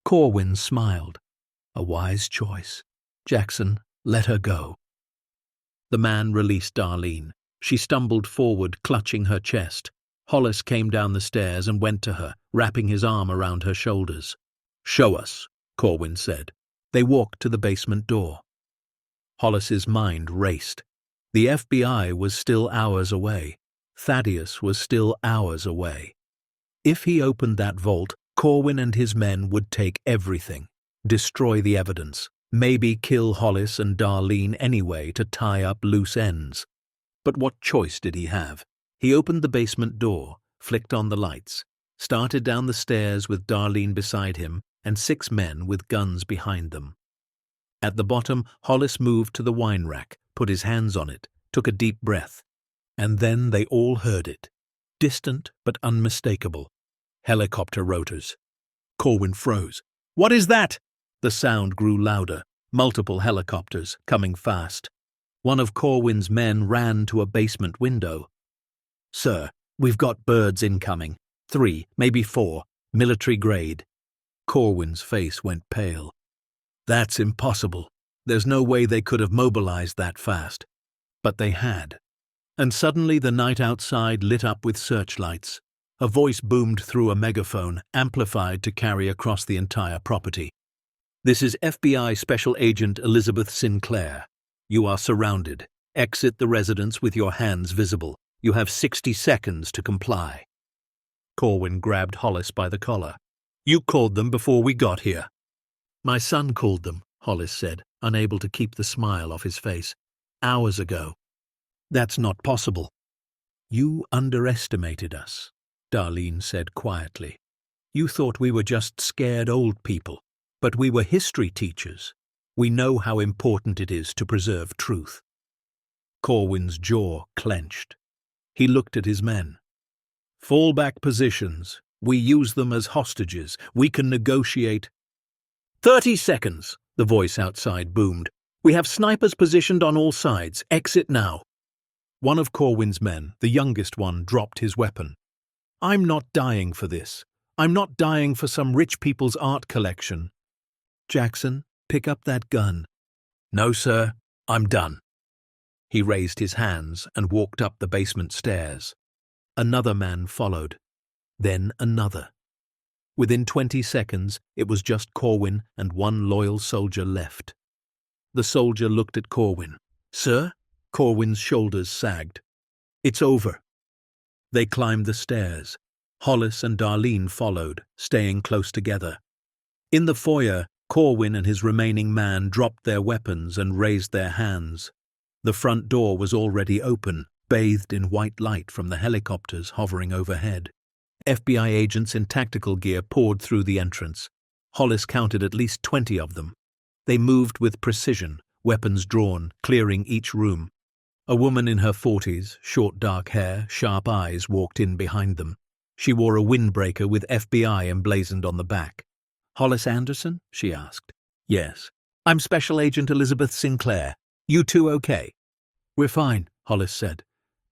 Corwin smiled. "A wise choice. Jackson, let her go." The man released Darlene. She stumbled forward, clutching her chest. Hollis came down the stairs and went to her, wrapping his arm around her shoulders. "Show us," Corwin said. They walked to the basement door. Hollis's mind raced. The FBI was still hours away. Thaddeus was still hours away. If he opened that vault, Corwin and his men would take everything, destroy the evidence, maybe kill Hollis and Darlene anyway to tie up loose ends. But what choice did he have? He opened the basement door, flicked on the lights, started down the stairs with Darlene beside him and 6 men with guns behind them. At the bottom, Hollis moved to the wine rack, put his hands on it, took a deep breath. And then they all heard it. Distant but unmistakable. Helicopter rotors. Corwin froze. "What is that?" The sound grew louder. Multiple helicopters, coming fast. One of Corwin's men ran to a basement window. "Sir, we've got birds incoming. 3, maybe 4. Military grade." Corwin's face went pale. "That's impossible. There's no way they could have mobilized that fast." But they had. And suddenly the night outside lit up with searchlights. A voice boomed through a megaphone, amplified to carry across the entire property. "This is FBI Special Agent Elizabeth Sinclair. You are surrounded. Exit the residence with your hands visible. You have 60 seconds to comply." Corwin grabbed Hollis by the collar. "You called them before we got here." "My son called them," Hollis said, unable to keep the smile off his face. "Hours ago." "That's not possible." "You underestimated us," Darlene said quietly. "You thought we were just scared old people, but we were history teachers. We know how important it is to preserve truth." Corwin's jaw clenched. He looked at his men. Fall back positions. We use them as hostages. We can negotiate. 30 seconds, the voice outside boomed. We have snipers positioned on all sides. Exit now. One of Corwin's men, the youngest one, dropped his weapon. I'm not dying for this. I'm not dying for some rich people's art collection. Jackson, pick up that gun. No, sir. I'm done. He raised his hands and walked up the basement stairs. Another man followed. Then another. Within 20 seconds, it was just Corwin and one loyal soldier left. The soldier looked at Corwin. Sir? Corwin's shoulders sagged. It's over. They climbed the stairs. Hollis and Darlene followed, staying close together. In the foyer, Corwin and his remaining man dropped their weapons and raised their hands. The front door was already open, bathed in white light from the helicopters hovering overhead. FBI agents in tactical gear poured through the entrance. Hollis counted at least 20 of them. They moved with precision, weapons drawn, clearing each room. A woman in her 40s, short dark hair, sharp eyes, walked in behind them. She wore a windbreaker with FBI emblazoned on the back. Hollis Anderson? She asked. Yes. I'm Special Agent Elizabeth Sinclair. You two okay? We're fine, Hollis said.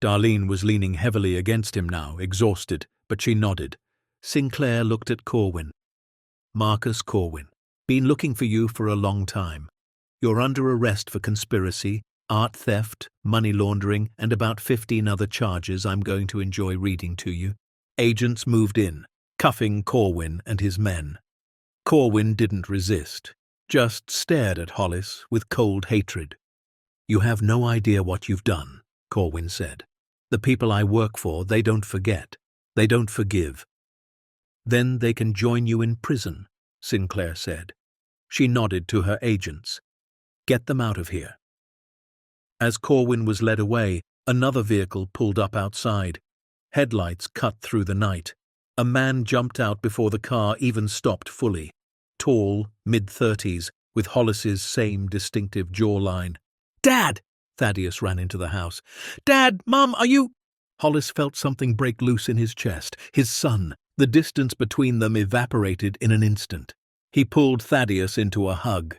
Darlene was leaning heavily against him now, exhausted, but she nodded. Sinclair looked at Corwin. Marcus Corwin. Been looking for you for a long time. You're under arrest for conspiracy, art theft, money laundering, and about 15 other charges I'm going to enjoy reading to you. Agents moved in, cuffing Corwin and his men. Corwin didn't resist, just stared at Hollis with cold hatred. You have no idea what you've done, Corwin said. The people I work for, they don't forget. They don't forgive. Then they can join you in prison, Sinclair said. She nodded to her agents. Get them out of here. As Corwin was led away, another vehicle pulled up outside. Headlights cut through the night. A man jumped out before the car even stopped fully. Tall, mid-30s, with Hollis's same distinctive jawline. Dad! Thaddeus ran into the house. Dad, Mum, are you… Hollis felt something break loose in his chest. His son. The distance between them evaporated in an instant. He pulled Thaddeus into a hug.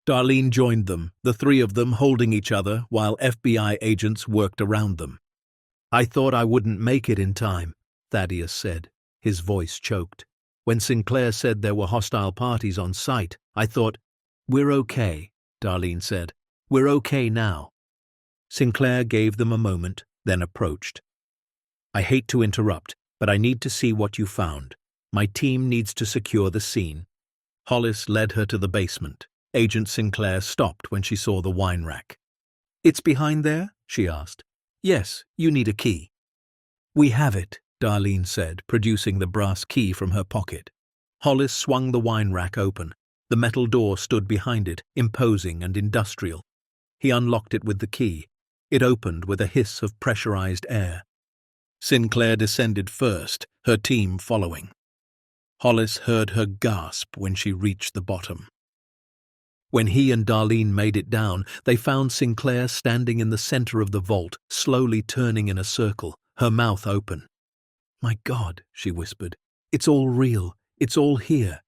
Darlene joined them, the three of them holding each other while FBI agents worked around them. I thought I wouldn't make it in time, Thaddeus said. His voice choked. When Sinclair said there were hostile parties on site, I thought, we're okay, Darlene said. We're okay now. Sinclair gave them a moment, then approached. I hate to interrupt, but I need to see what you found. My team needs to secure the scene. Hollis led her to the basement. Agent Sinclair stopped when she saw the wine rack. It's behind there? She asked. Yes, you need a key. We have it, Darlene said, producing the brass key from her pocket. Hollis swung the wine rack open. The metal door stood behind it, imposing and industrial. He unlocked it with the key. It opened with a hiss of pressurized air. Sinclair descended first, her team following. Hollis heard her gasp when she reached the bottom. When he and Darlene made it down, they found Sinclair standing in the center of the vault, slowly turning in a circle, her mouth open. My God, she whispered, it's all real. It's all here.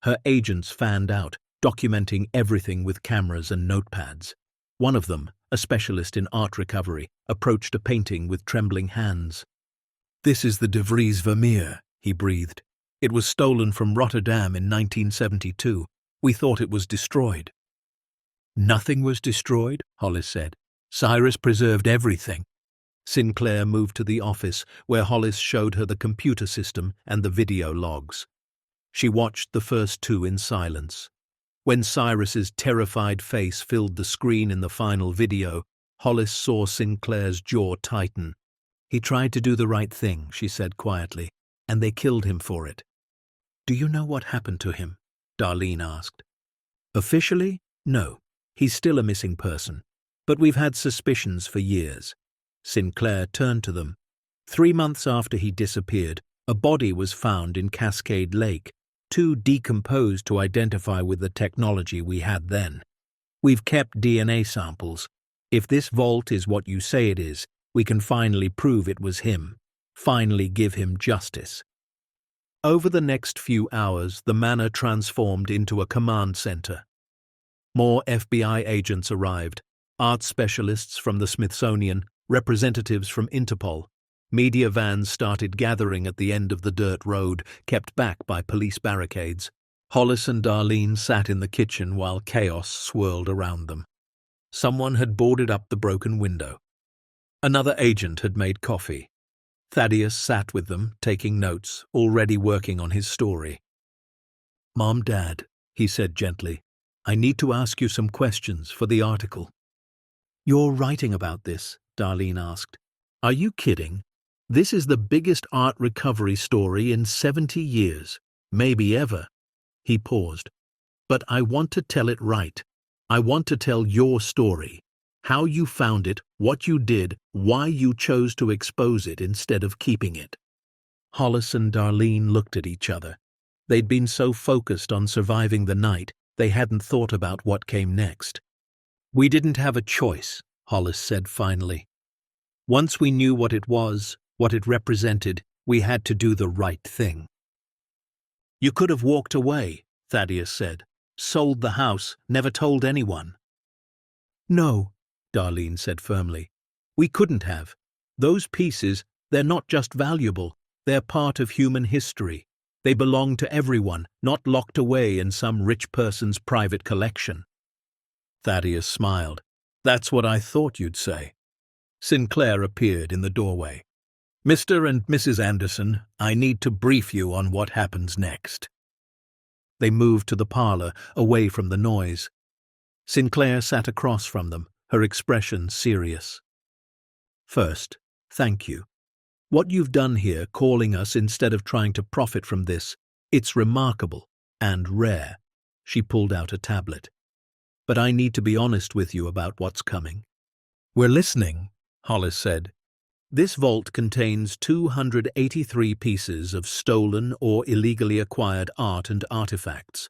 Her agents fanned out, documenting everything with cameras and notepads. One of them, a specialist in art recovery, approached a painting with trembling hands. This is the De Vries Vermeer, he breathed. It was stolen from Rotterdam in 1972. We thought it was destroyed. Nothing was destroyed, Hollis said. Cyrus preserved everything. Sinclair moved to the office, where Hollis showed her the computer system and the video logs. She watched the first two in silence. When Cyrus's terrified face filled the screen in the final video, Hollis saw Sinclair's jaw tighten. He tried to do the right thing, she said quietly, and they killed him for it. Do you know what happened to him? Darlene asked. Officially, no. He's still a missing person. But we've had suspicions for years. Sinclair turned to them. 3 months after he disappeared, a body was found in Cascade Lake, too decomposed to identify with the technology we had then. We've kept DNA samples. If this vault is what you say it is, We can finally prove it was him, finally give him justice. Over the next few hours, the manor transformed into a command center. More FBI agents arrived, art specialists from the Smithsonian, representatives from Interpol. Media vans started gathering at the end of the dirt road, kept back by police barricades. Hollis and Darlene sat in the kitchen while chaos swirled around them. Someone had boarded up the broken window. Another agent had made coffee. Thaddeus sat with them, taking notes, already working on his story. "Mom, Dad," he said gently, "I need to ask you some questions for the article." "You're writing about this?" Darlene asked. "Are you kidding? This is the biggest art recovery story in 70 years, maybe ever." He paused. "But I want to tell it right. I want to tell your story. How you found it, what you did, why you chose to expose it instead of keeping it." Hollis and Darlene looked at each other. They'd been so focused on surviving the night, they hadn't thought about what came next. "We didn't have a choice," Hollis said finally. "Once we knew what it was, what it represented, we had to do the right thing." "You could have walked away," Thaddeus said. "Sold the house, never told anyone." "No," Darlene said firmly. "We couldn't have. Those pieces, they're not just valuable, they're part of human history. They belong to everyone, not locked away in some rich person's private collection." Thaddeus smiled. "That's what I thought you'd say." Sinclair appeared in the doorway. "Mr. and Mrs. Anderson, I need to brief you on what happens next." They moved to the parlor, away from the noise. Sinclair sat across from them, her expression serious. "First, thank you. What you've done here, calling us instead of trying to profit from this, it's remarkable and rare." She pulled out a tablet. "But I need to be honest with you about what's coming." "We're listening," Hollis said. "This vault contains 283 pieces of stolen or illegally acquired art and artifacts.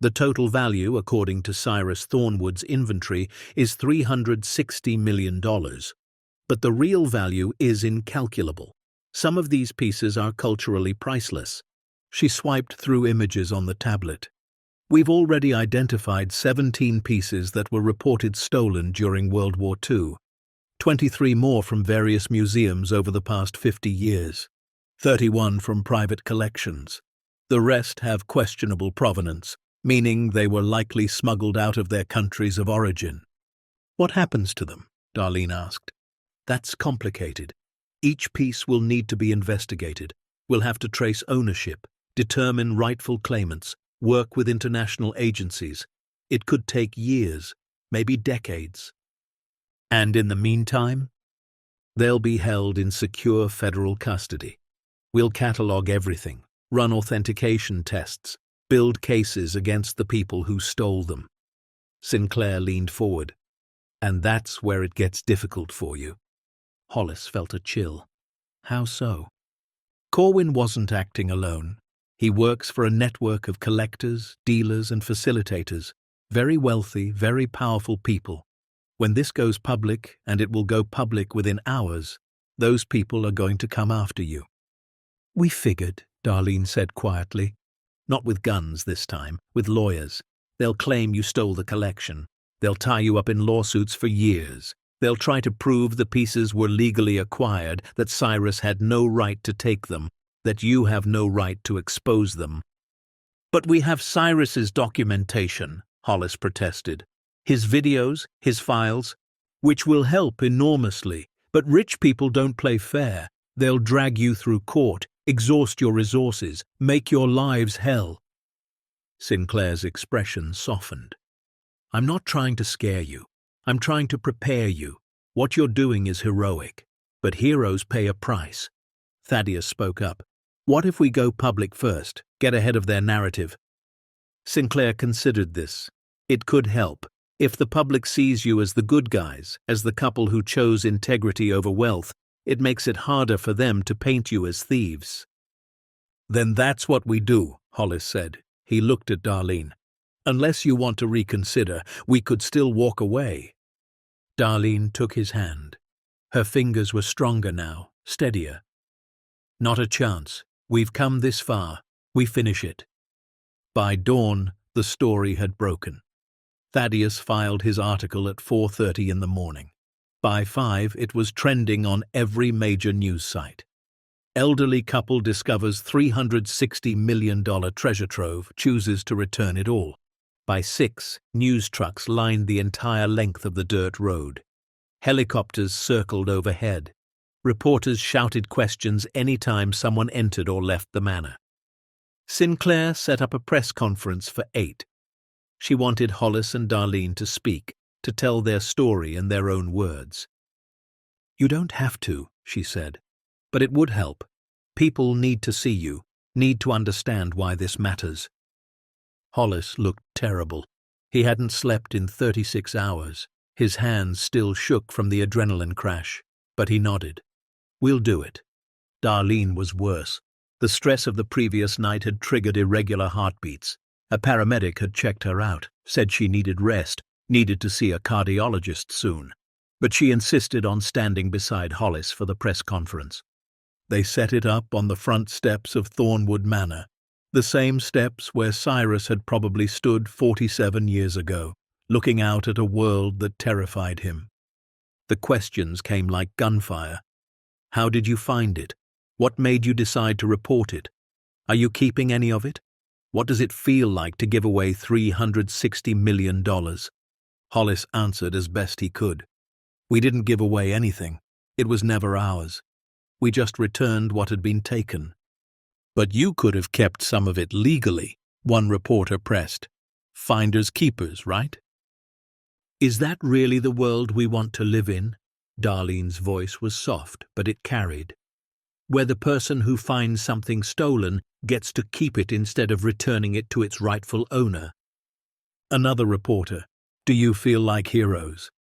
The total value, according to Cyrus Thornwood's inventory, is $360 million. But the real value is incalculable. Some of these pieces are culturally priceless." She swiped through images on the tablet. "We've already identified 17 pieces that were reported stolen during World War II. 23 more from various museums over the past 50 years. 31 from private collections. The rest have questionable provenance, meaning they were likely smuggled out of their countries of origin." "What happens to them?" Darlene asked. "That's complicated. Each piece will need to be investigated. We'll have to trace ownership, determine rightful claimants, work with international agencies. It could take years, maybe decades. And in the meantime, they'll be held in secure federal custody. We'll catalog everything, run authentication tests, build cases against the people who stole them." Sinclair leaned forward. "And that's where it gets difficult for you." Hollis felt a chill. "How so?" "Corwin wasn't acting alone. He works for a network of collectors, dealers, and facilitators, very wealthy, very powerful people. When this goes public, and it will go public within hours, those people are going to come after you." "We figured," Darlene said quietly. "Not with guns this time, with lawyers. They'll claim you stole the collection. They'll tie you up in lawsuits for years. They'll try to prove the pieces were legally acquired, that Cyrus had no right to take them, that you have no right to expose them." "But we have Cyrus's documentation," Hollis protested. "His videos, his files, which will help enormously. But rich people don't play fair. They'll drag you through court, exhaust your resources, make your lives hell." Sinclair's expression softened. "I'm not trying to scare you. I'm trying to prepare you. What you're doing is heroic. But heroes pay a price." Thaddeus spoke up. "What if we go public first, get ahead of their narrative?" Sinclair considered this. It could help. If the public sees you as the good guys, as the couple who chose integrity over wealth, it makes it harder for them to paint you as thieves. "Then that's what we do," Hollis said. He looked at Darlene. "Unless you want to reconsider, we could still walk away." Darlene took his hand. Her fingers were stronger now, steadier. Not a chance. We've come this far. We finish it. By dawn, the story had broken. Thaddeus filed his article at 4:30 in the morning. By 5, it was trending on every major news site. Elderly couple discovers $360 million treasure trove, chooses to return it all. By 6, news trucks lined the entire length of the dirt road. Helicopters circled overhead. Reporters shouted questions any time someone entered or left the manor. Sinclair set up a press conference for 8. She wanted Hollis and Darlene to speak, to tell their story in their own words. "You don't have to," she said, "but it would help. People need to see you, need to understand why this matters." Hollis looked terrible. He hadn't slept in 36 hours. His hands still shook from the adrenaline crash, but he nodded. "We'll do it." Darlene was worse. The stress of the previous night had triggered irregular heartbeats. A paramedic had checked her out, said she needed rest, needed to see a cardiologist soon. But she insisted on standing beside Hollis for the press conference. They set it up on the front steps of Thornwood Manor, the same steps where Cyrus had probably stood 47 years ago, looking out at a world that terrified him. The questions came like gunfire. How did you find it? What made you decide to report it? Are you keeping any of it? What does it feel like to give away $360 million? Hollis answered as best he could. "We didn't give away anything. It was never ours. We just returned what had been taken." "But you could have kept some of it legally," one reporter pressed. "Finders keepers, right?" "Is that really the world we want to live in?" Darlene's voice was soft, but it carried. "Where the person who finds something stolen gets to keep it instead of returning it to its rightful owner." Another reporter, "Do you feel like heroes?"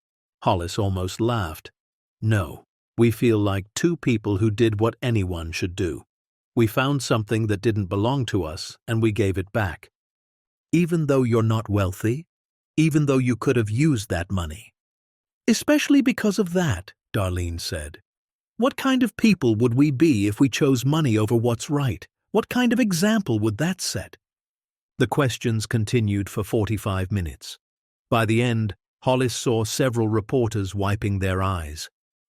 Hollis almost laughed. "No, we feel like two people who did what anyone should do. We found something that didn't belong to us, and we gave it back. Even though you're not wealthy, even though you could have used that money." "Especially because of that," Darlene said. "What kind of people would we be if we chose money over what's right? What kind of example would that set?" The questions continued for 45 minutes. By the end, Hollis saw several reporters wiping their eyes.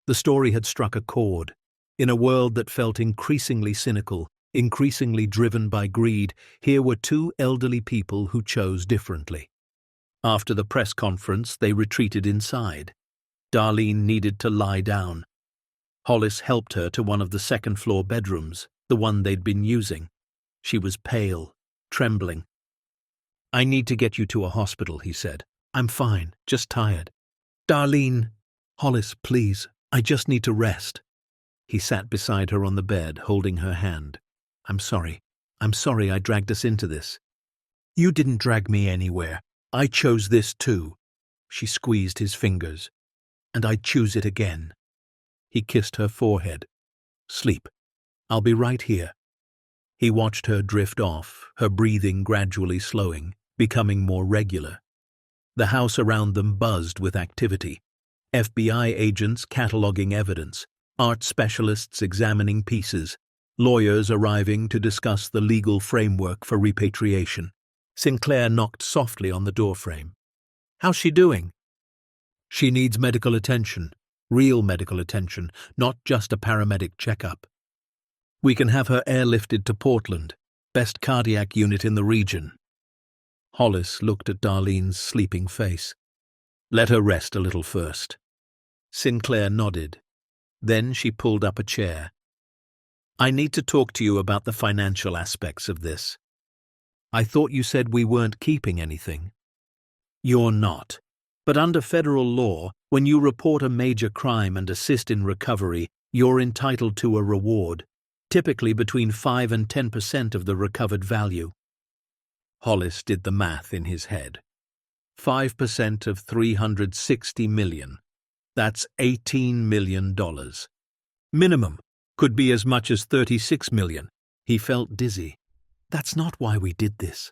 The story had struck a chord. In a world that felt increasingly cynical, increasingly driven by greed, here were two elderly people who chose differently. After the press conference, they retreated inside. Darlene needed to lie down. Hollis helped her to one of the second-floor bedrooms, the one they'd been using. She was pale, trembling. "I need to get you to a hospital," he said. "I'm fine, just tired." "Darlene." "Hollis, please, I just need to rest." He sat beside her on the bed, holding her hand. I'm sorry I dragged us into this." "You didn't drag me anywhere. I chose this too." She squeezed his fingers. "And I'd choose it again." He kissed her forehead. "Sleep. I'll be right here." He watched her drift off, her breathing gradually slowing, becoming more regular. The house around them buzzed with activity. FBI agents cataloging evidence, art specialists examining pieces, lawyers arriving to discuss the legal framework for repatriation. Sinclair knocked softly on the doorframe. "How's she doing?" "She needs medical attention, real medical attention, not just a paramedic checkup. We can have her airlifted to Portland, best cardiac unit in the region." Hollis looked at Darlene's sleeping face. "Let her rest a little first." Sinclair nodded. Then she pulled up a chair. "I need to talk to you about the financial aspects of this. I thought you said we weren't keeping anything." "You're not. But under federal law, when you report a major crime and assist in recovery, you're entitled to a reward, typically between 5 and 10% of the recovered value." Hollis did the math in his head. 5% of $360 million. That's $18 million. Minimum. Could be as much as $36 million. He felt dizzy. "That's not why we did this."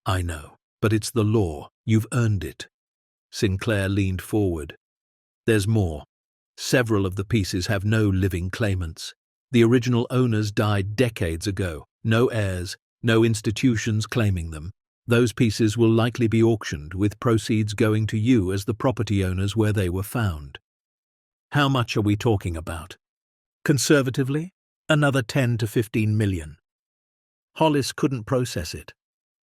"I know, but it's the law. You've earned it." Sinclair leaned forward. "There's more. Several of the pieces have no living claimants. The original owners died decades ago. No heirs, no institutions claiming them. Those pieces will likely be auctioned, with proceeds going to you as the property owners where they were found. How much are we talking about? Conservatively, another 10 to 15 million. Hollis couldn't process it.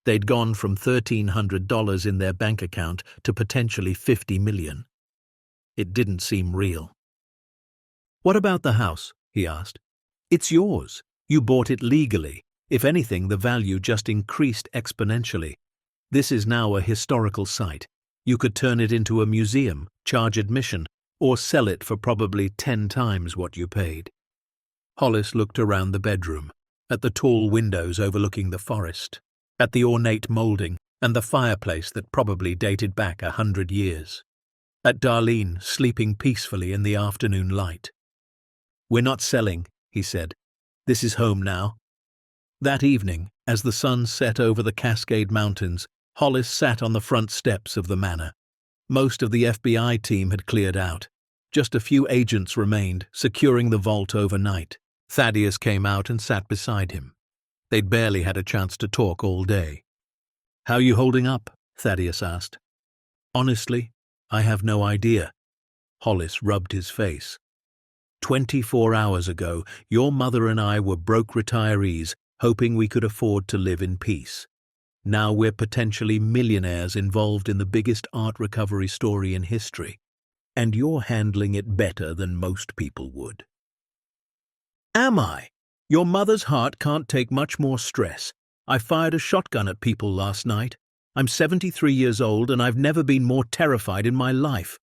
They'd gone from $1,300 in their bank account to potentially 50 million. It didn't seem real. What about the house? He asked. It's yours. You bought it legally. If anything, the value just increased exponentially. This is now a historical site. You could turn it into a museum, charge admission, or sell it for probably 10 times what you paid. Hollis looked around the bedroom, at the tall windows overlooking the forest, at the ornate moulding and the fireplace that probably dated back 100 years, at Darlene sleeping peacefully in the afternoon light. We're not selling, he said. This is home now. That evening, as the sun set over the Cascade Mountains, Hollis sat on the front steps of the manor. Most of the FBI team had cleared out. Just a few agents remained, securing the vault overnight. Thaddeus came out and sat beside him. They'd barely had a chance to talk all day. How you holding up? Thaddeus asked. Honestly, I have no idea. Hollis rubbed his face. 24 hours ago, your mother and I were broke retirees, hoping we could afford to live in peace. Now we're potentially millionaires involved in the biggest art recovery story in history. And you're handling it better than most people would. Am I? Your mother's heart can't take much more stress. I fired a shotgun at people last night. I'm 73 years old and I've never been more terrified in my life.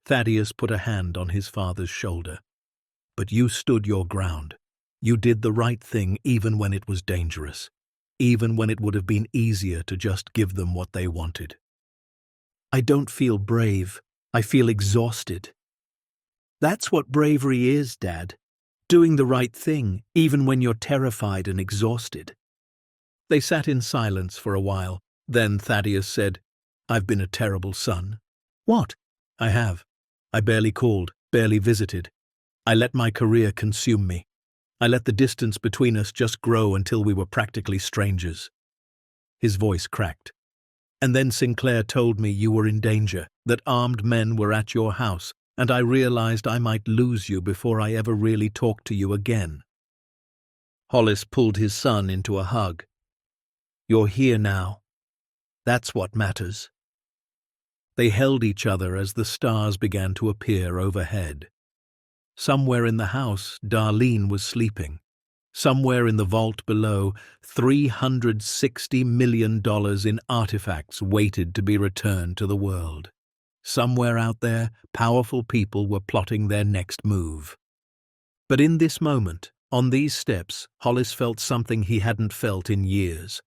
Thaddeus put a hand on his father's shoulder. But you stood your ground. You did the right thing even when it was dangerous. Even when it would have been easier to just give them what they wanted. I don't feel brave. I feel exhausted. That's what bravery is, Dad. Doing the right thing, even when you're terrified and exhausted. They sat in silence for a while. Then Thaddeus said, I've been a terrible son. What? I have. I barely called, barely visited. I let my career consume me. I let the distance between us just grow until we were practically strangers. His voice cracked. And then Sinclair told me you were in danger, that armed men were at your house, and I realized I might lose you before I ever really talked to you again. Hollis pulled his son into a hug. You're here now. That's what matters. They held each other as the stars began to appear overhead. Somewhere in the house, Darlene was sleeping. Somewhere in the vault below, $360 million in artifacts waited to be returned to the world. Somewhere out there, powerful people were plotting their next move. But in this moment, on these steps, Hollis felt something he hadn't felt in years.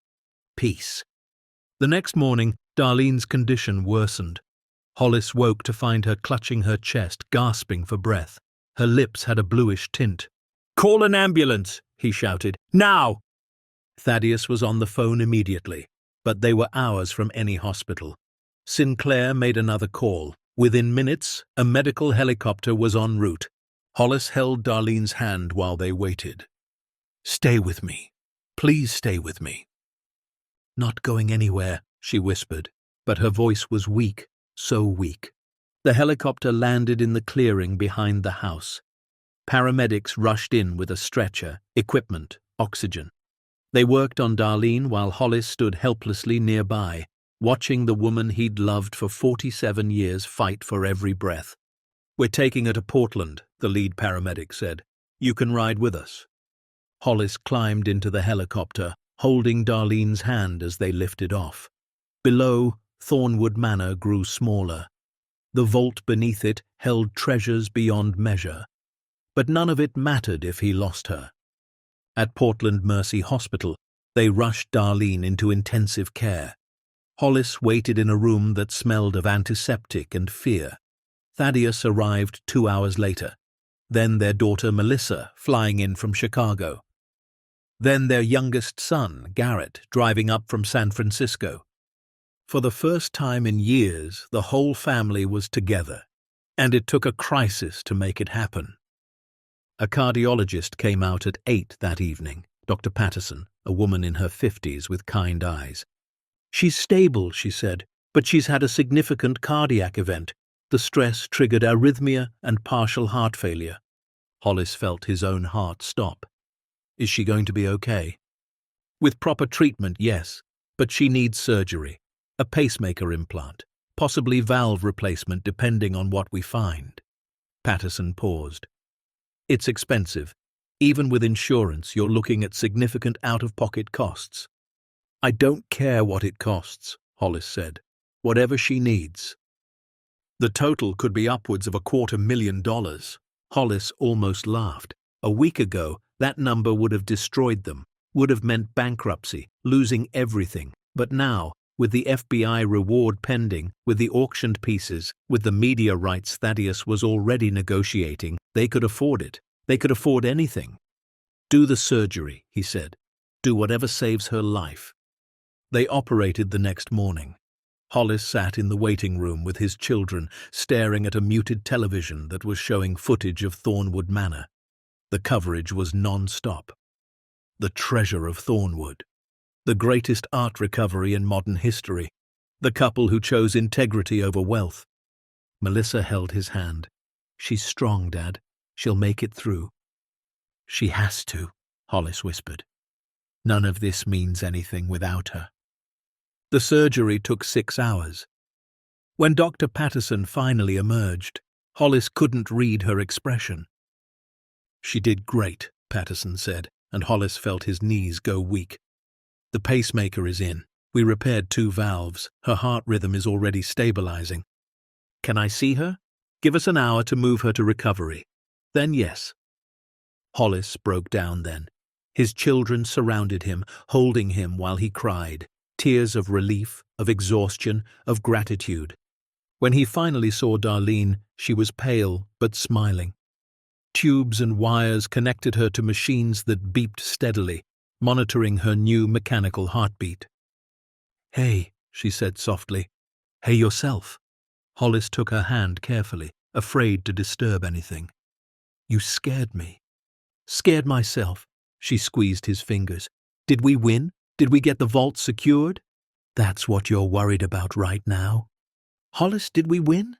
Peace. The next morning, Darlene's condition worsened. Hollis woke to find her clutching her chest, gasping for breath. Her lips had a bluish tint. "Call an ambulance!" he shouted. "Now!" Thaddeus was on the phone immediately, but they were hours from any hospital. Sinclair made another call. Within minutes, a medical helicopter was en route. Hollis held Darlene's hand while they waited. "Stay with me. Please stay with me." "Not going anywhere," she whispered, but her voice was weak, so weak. The helicopter landed in the clearing behind the house. Paramedics rushed in with a stretcher, equipment, oxygen. They worked on Darlene while Hollis stood helplessly nearby, watching the woman he'd loved for 47 years fight for every breath. "We're taking her to Portland," the lead paramedic said. "You can ride with us." Hollis climbed into the helicopter, holding Darlene's hand as they lifted off. Below, Thornwood Manor grew smaller. The vault beneath it held treasures beyond measure. But none of it mattered if he lost her. At Portland Mercy Hospital, they rushed Darlene into intensive care. Hollis waited in a room that smelled of antiseptic and fear. Thaddeus arrived 2 hours later. Then their daughter Melissa, flying in from Chicago. Then their youngest son, Garrett, driving up from San Francisco. For the first time in years, the whole family was together. And it took a crisis to make it happen. A cardiologist came out at 8 that evening, Dr. Patterson, a woman in her 50s with kind eyes. "She's stable," she said, "but she's had a significant cardiac event. The stress triggered arrhythmia and partial heart failure." Hollis felt his own heart stop. Is she going to be okay? With proper treatment, yes, but she needs surgery, a pacemaker implant, possibly valve replacement depending on what we find. Patterson paused. It's expensive. Even with insurance, you're looking at significant out-of-pocket costs. I don't care what it costs, Hollis said. Whatever she needs. The total could be upwards of $250,000. Hollis almost laughed. A week ago, that number would have destroyed them, would have meant bankruptcy, losing everything. But now, with the FBI reward pending, with the auctioned pieces, with the media rights Thaddeus was already negotiating, they could afford it. They could afford anything. "Do the surgery," he said. "Do whatever saves her life." They operated the next morning. Hollis sat in the waiting room with his children, staring at a muted television that was showing footage of Thornwood Manor. The coverage was non-stop. The treasure of Thornwood. The greatest art recovery in modern history. The couple who chose integrity over wealth. Melissa held his hand. "She's strong, Dad. She'll make it through." "She has to," Hollis whispered. "None of this means anything without her." The surgery took 6 hours. When Dr. Patterson finally emerged, Hollis couldn't read her expression. "She did great," Patterson said, and Hollis felt his knees go weak. "The pacemaker is in. We repaired 2 valves. Her heart rhythm is already stabilizing. Can I see her? Give us an hour to move her to recovery. Then yes." Hollis broke down then. His children surrounded him, holding him while he cried, tears of relief, of exhaustion, of gratitude. When he finally saw Darlene, she was pale but smiling. Tubes and wires connected her to machines that beeped steadily, monitoring her new mechanical heartbeat. "Hey," she said softly. "Hey yourself." Hollis took her hand carefully, afraid to disturb anything. "You scared me." "Scared myself." She squeezed his fingers. "Did we win? Did we get the vault secured? That's what you're worried about right now?" "Hollis, did we win?"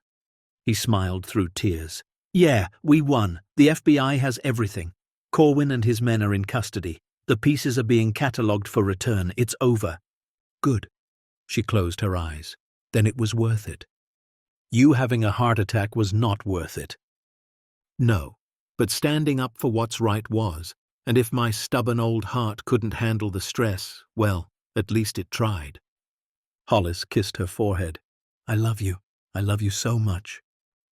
He smiled through tears. "Yeah, we won. The FBI has everything. Corwin and his men are in custody. The pieces are being catalogued for return. It's over." "Good." She closed her eyes. "Then it was worth it." "You having a heart attack was not worth it." "No, but standing up for what's right was, and if my stubborn old heart couldn't handle the stress, well, at least it tried." Hollis kissed her forehead. "I love you. I love you so much.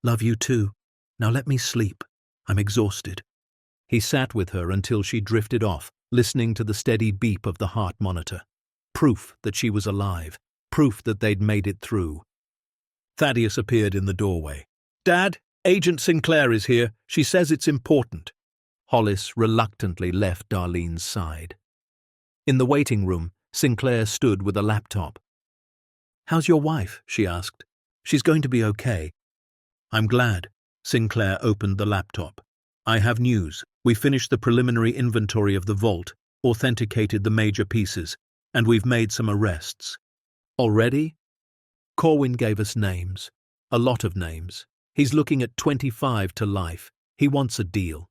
Love you too. Now let me sleep. I'm exhausted." He sat with her until she drifted off, listening to the steady beep of the heart monitor. Proof that she was alive. Proof that they'd made it through. Thaddeus appeared in the doorway. "Dad, Agent Sinclair is here. She says it's important." Hollis reluctantly left Darlene's side. In the waiting room, Sinclair stood with a laptop. "How's your wife?" she asked. "She's going to be okay." "I'm glad." Sinclair opened the laptop. "I have news. We finished the preliminary inventory of the vault, authenticated the major pieces, and we've made some arrests." "Already?" "Corwin gave us names. A lot of names. He's looking at 25 to life. He wants a deal."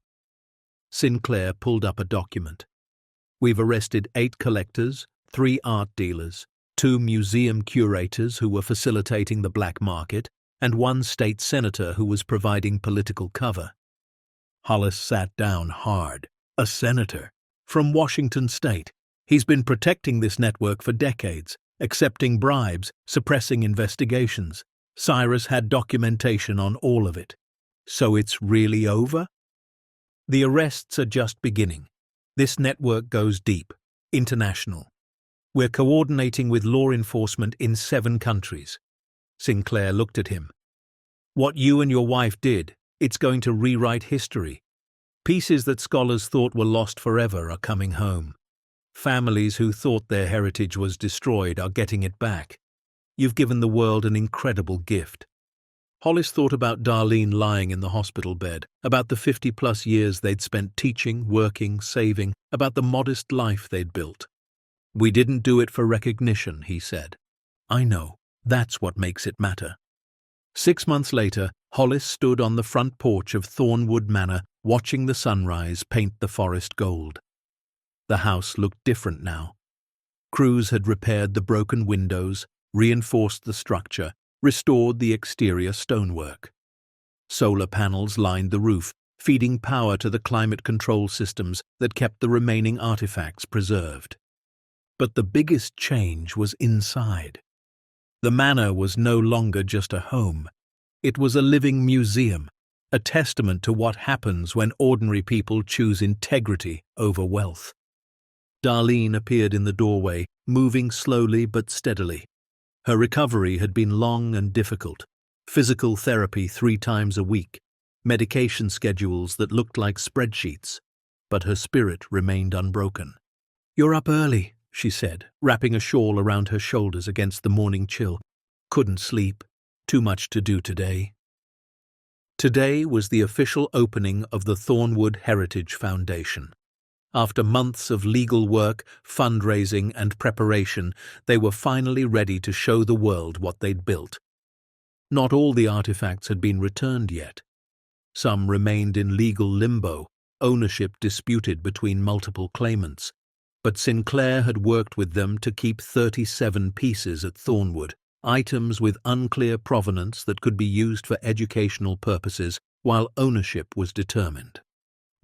Sinclair pulled up a document. "We've arrested 8 collectors, 3 art dealers, 2 museum curators who were facilitating the black market, and 1 state senator who was providing political cover." Hollis sat down hard. "A senator? From Washington state? He's been protecting this network for decades, accepting bribes, suppressing investigations. Cyrus had documentation on all of it. So it's really over?" "The arrests are just beginning. This network goes deep, international. We're coordinating with law enforcement in 7 countries. Sinclair looked at him. "What you and your wife did, it's going to rewrite history. Pieces that scholars thought were lost forever are coming home. Families who thought their heritage was destroyed are getting it back. You've given the world an incredible gift." Hollis thought about Darlene lying in the hospital bed, about the 50-plus years they'd spent teaching, working, saving, about the modest life they'd built. "We didn't do it for recognition," he said. "I know. That's what makes it matter." 6 months later, Hollis stood on the front porch of Thornwood Manor, watching the sunrise paint the forest gold. The house looked different now. Crews had repaired the broken windows, reinforced the structure, restored the exterior stonework. Solar panels lined the roof, feeding power to the climate control systems that kept the remaining artifacts preserved. But the biggest change was inside. The manor was no longer just a home. It was a living museum, a testament to what happens when ordinary people choose integrity over wealth. Darlene appeared in the doorway, moving slowly but steadily. Her recovery had been long and difficult. Physical therapy 3 times a week, medication schedules that looked like spreadsheets, but her spirit remained unbroken. "You're up early," she said, wrapping a shawl around her shoulders against the morning chill. "Couldn't sleep. Too much to do today." Today was the official opening of the Thornwood Heritage Foundation. After months of legal work, fundraising, and preparation, they were finally ready to show the world what they'd built. Not all the artifacts had been returned yet. Some remained in legal limbo, ownership disputed between multiple claimants. But Sinclair had worked with them to keep 37 pieces at Thornwood, items with unclear provenance that could be used for educational purposes while ownership was determined.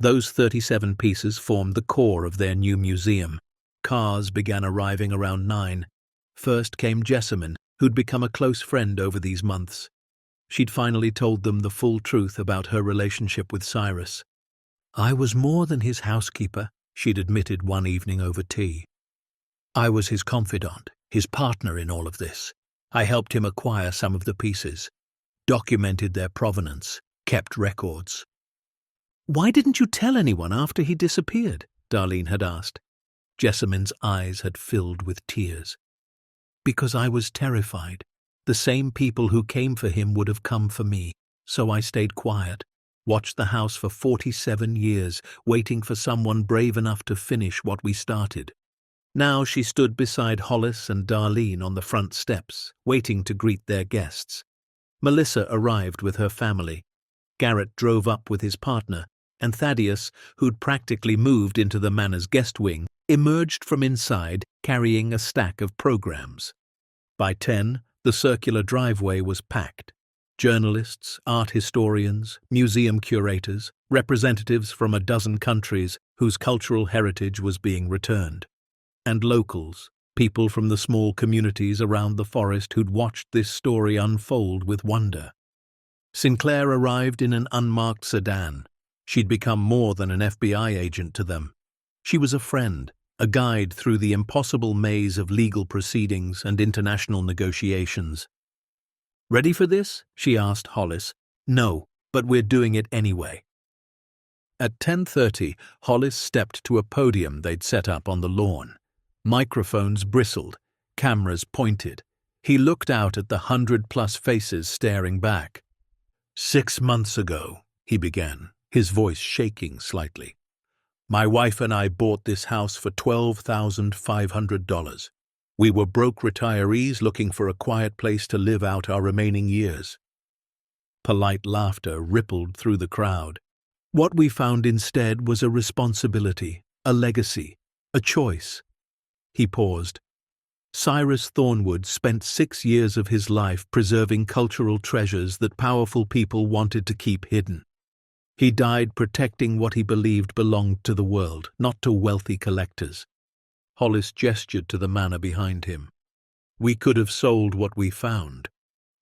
Those 37 pieces formed the core of their new museum. Cars began arriving around 9. First came Jessamine, who'd become a close friend over these months. She'd finally told them the full truth about her relationship with Cyrus. "I was more than his housekeeper," she'd admitted one evening over tea. "I was his confidant, his partner in all of this. I helped him acquire some of the pieces, documented their provenance, kept records." "Why didn't you tell anyone after he disappeared?" Darlene had asked. Jessamine's eyes had filled with tears. "Because I was terrified. The same people who came for him would have come for me, so I stayed quiet, watched the house for 47 years, waiting for someone brave enough to finish what we started." Now she stood beside Hollis and Darlene on the front steps, waiting to greet their guests. Melissa arrived with her family. Garrett drove up with his partner, and Thaddeus, who'd practically moved into the manor's guest wing, emerged from inside carrying a stack of programs. By 10, the circular driveway was packed. Journalists, art historians, museum curators, representatives from a dozen countries whose cultural heritage was being returned. And locals, people from the small communities around the forest who'd watched this story unfold with wonder. Sinclair arrived in an unmarked sedan. She'd become more than an FBI agent to them. She was a friend, a guide through the impossible maze of legal proceedings and international negotiations. "Ready for this?" she asked Hollis. "No, but we're doing it anyway." At 10:30, Hollis stepped to a podium they'd set up on the lawn. Microphones bristled, cameras pointed. He looked out at the 100-plus faces staring back. "6 months ago," he began, his voice shaking slightly, "my wife and I bought this house for $12,500. We were broke retirees looking for a quiet place to live out our remaining years." Polite laughter rippled through the crowd. "What we found instead was a responsibility, a legacy, a choice." He paused. Cyrus Thornwood spent 6 years of his life preserving cultural treasures that powerful people wanted to keep hidden. He died protecting what he believed belonged to the world, not to wealthy collectors. Hollis gestured to the manor behind him. "We could have sold what we found,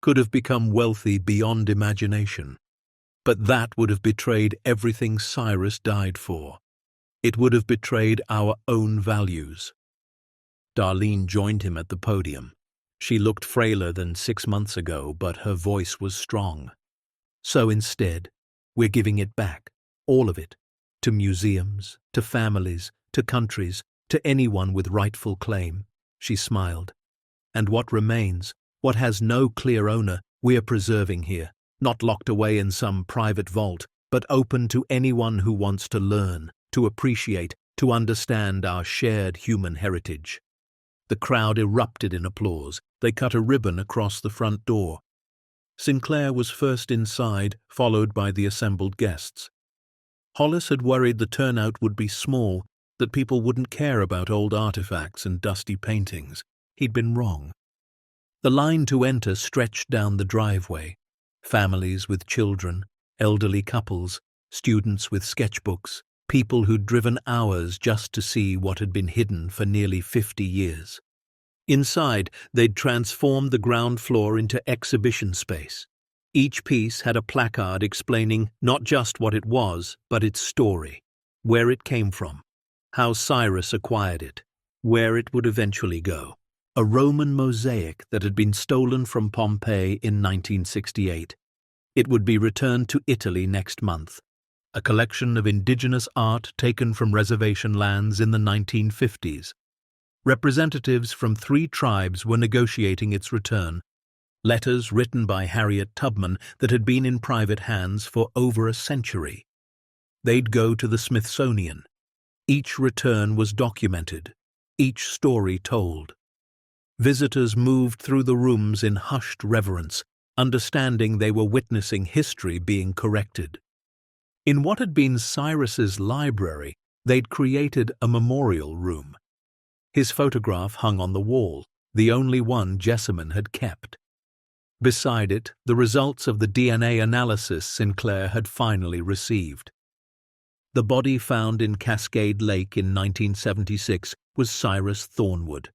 could have become wealthy beyond imagination. But that would have betrayed everything Cyrus died for. It would have betrayed our own values." Darlene joined him at the podium. She looked frailer than 6 months ago, but her voice was strong. "So instead, we're giving it back, all of it, to museums, to families, to countries, to anyone with rightful claim." She smiled. "And what remains, what has no clear owner, we are preserving here, not locked away in some private vault, but open to anyone who wants to learn, to appreciate, to understand our shared human heritage. The crowd erupted in applause. They cut a ribbon across the front door. Sinclair was first inside, followed by the assembled guests. Hollis had worried the turnout would be small, that people wouldn't care about old artifacts and dusty paintings. He'd been wrong. The line to enter stretched down the driveway. Families with children, elderly couples, students with sketchbooks, people who'd driven hours just to see what had been hidden for nearly 50 years. Inside, they'd transformed the ground floor into exhibition space. Each piece had a placard explaining not just what it was, but its story, where it came from, how Cyrus acquired it, where it would eventually go. A Roman mosaic that had been stolen from Pompeii in 1968. It would be returned to Italy next month. A collection of indigenous art taken from reservation lands in the 1950s. Representatives from 3 tribes were negotiating its return. Letters written by Harriet Tubman that had been in private hands for over a century. They'd go to the Smithsonian. Each return was documented, each story told. Visitors moved through the rooms in hushed reverence, understanding they were witnessing history being corrected. In what had been Cyrus's library, they'd created a memorial room. His photograph hung on the wall, the only one Jessamine had kept. Beside it, the results of the DNA analysis Sinclair had finally received. The body found in Cascade Lake in 1976 was Cyrus Thornwood.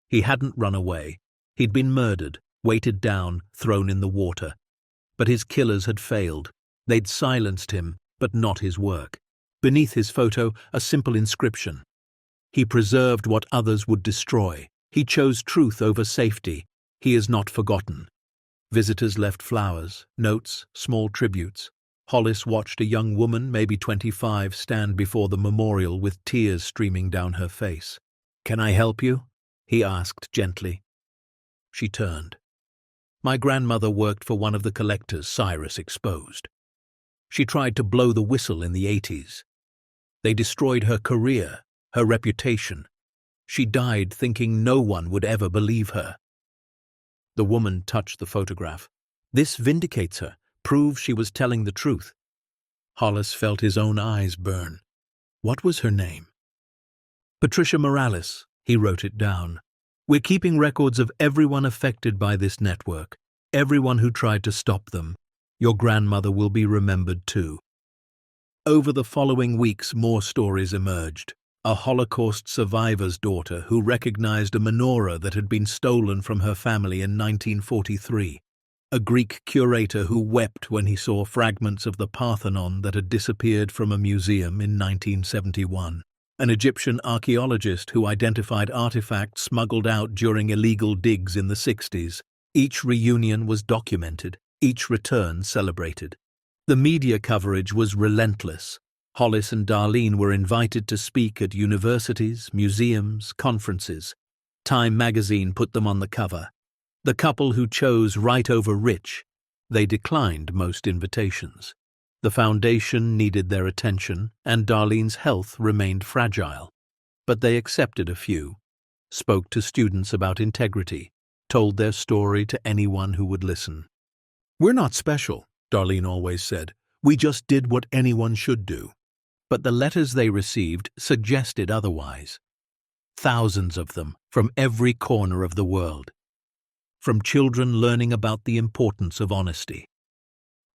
He hadn't run away. He'd been murdered, weighted down, thrown in the water. But his killers had failed. They'd silenced him, but not his work. Beneath his photo, a simple inscription. He preserved what others would destroy. He chose truth over safety. He is not forgotten. Visitors left flowers, notes, small tributes. Hollis watched a young woman, maybe 25, stand before the memorial with tears streaming down her face. "Can I help you?" he asked gently. She turned. "My grandmother worked for one of the collectors Cyrus exposed. She tried to blow the whistle in the 80s. They destroyed her career, her reputation. She died thinking no one would ever believe her." The woman touched the photograph. "This vindicates her, proves she was telling the truth." Hollis felt his own eyes burn. What was her name? "Patricia Morales," he wrote it down. "We're keeping records of everyone affected by this network, everyone who tried to stop them. Your grandmother will be remembered too." Over the following weeks, more stories emerged. A Holocaust survivor's daughter who recognized a menorah that had been stolen from her family in 1943. A Greek curator who wept when he saw fragments of the Parthenon that had disappeared from a museum in 1971. An Egyptian archaeologist who identified artifacts smuggled out during illegal digs in the 60s. Each reunion was documented, each return celebrated. The media coverage was relentless. Hollis and Darlene were invited to speak at universities, museums, conferences. Time magazine put them on the cover. The couple who chose right over rich, they declined most invitations. The foundation needed their attention, and Darlene's health remained fragile. But they accepted a few, spoke to students about integrity, told their story to anyone who would listen. "We're not special," Darlene always said. "We just did what anyone should do." But the letters they received suggested otherwise. Thousands of them from every corner of the world. From children learning about the importance of honesty.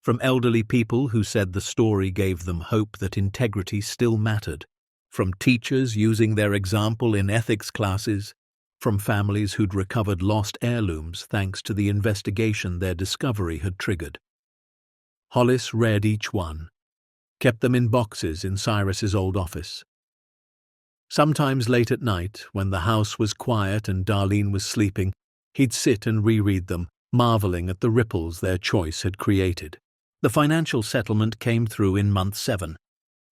From elderly people who said the story gave them hope that integrity still mattered. From teachers using their example in ethics classes. From families who'd recovered lost heirlooms thanks to the investigation their discovery had triggered. Hollis read each one. Kept them in boxes in Cyrus's old office. Sometimes late at night, when the house was quiet and Darlene was sleeping, he'd sit and reread them, marveling at the ripples their choice had created. The financial settlement came through in month 7.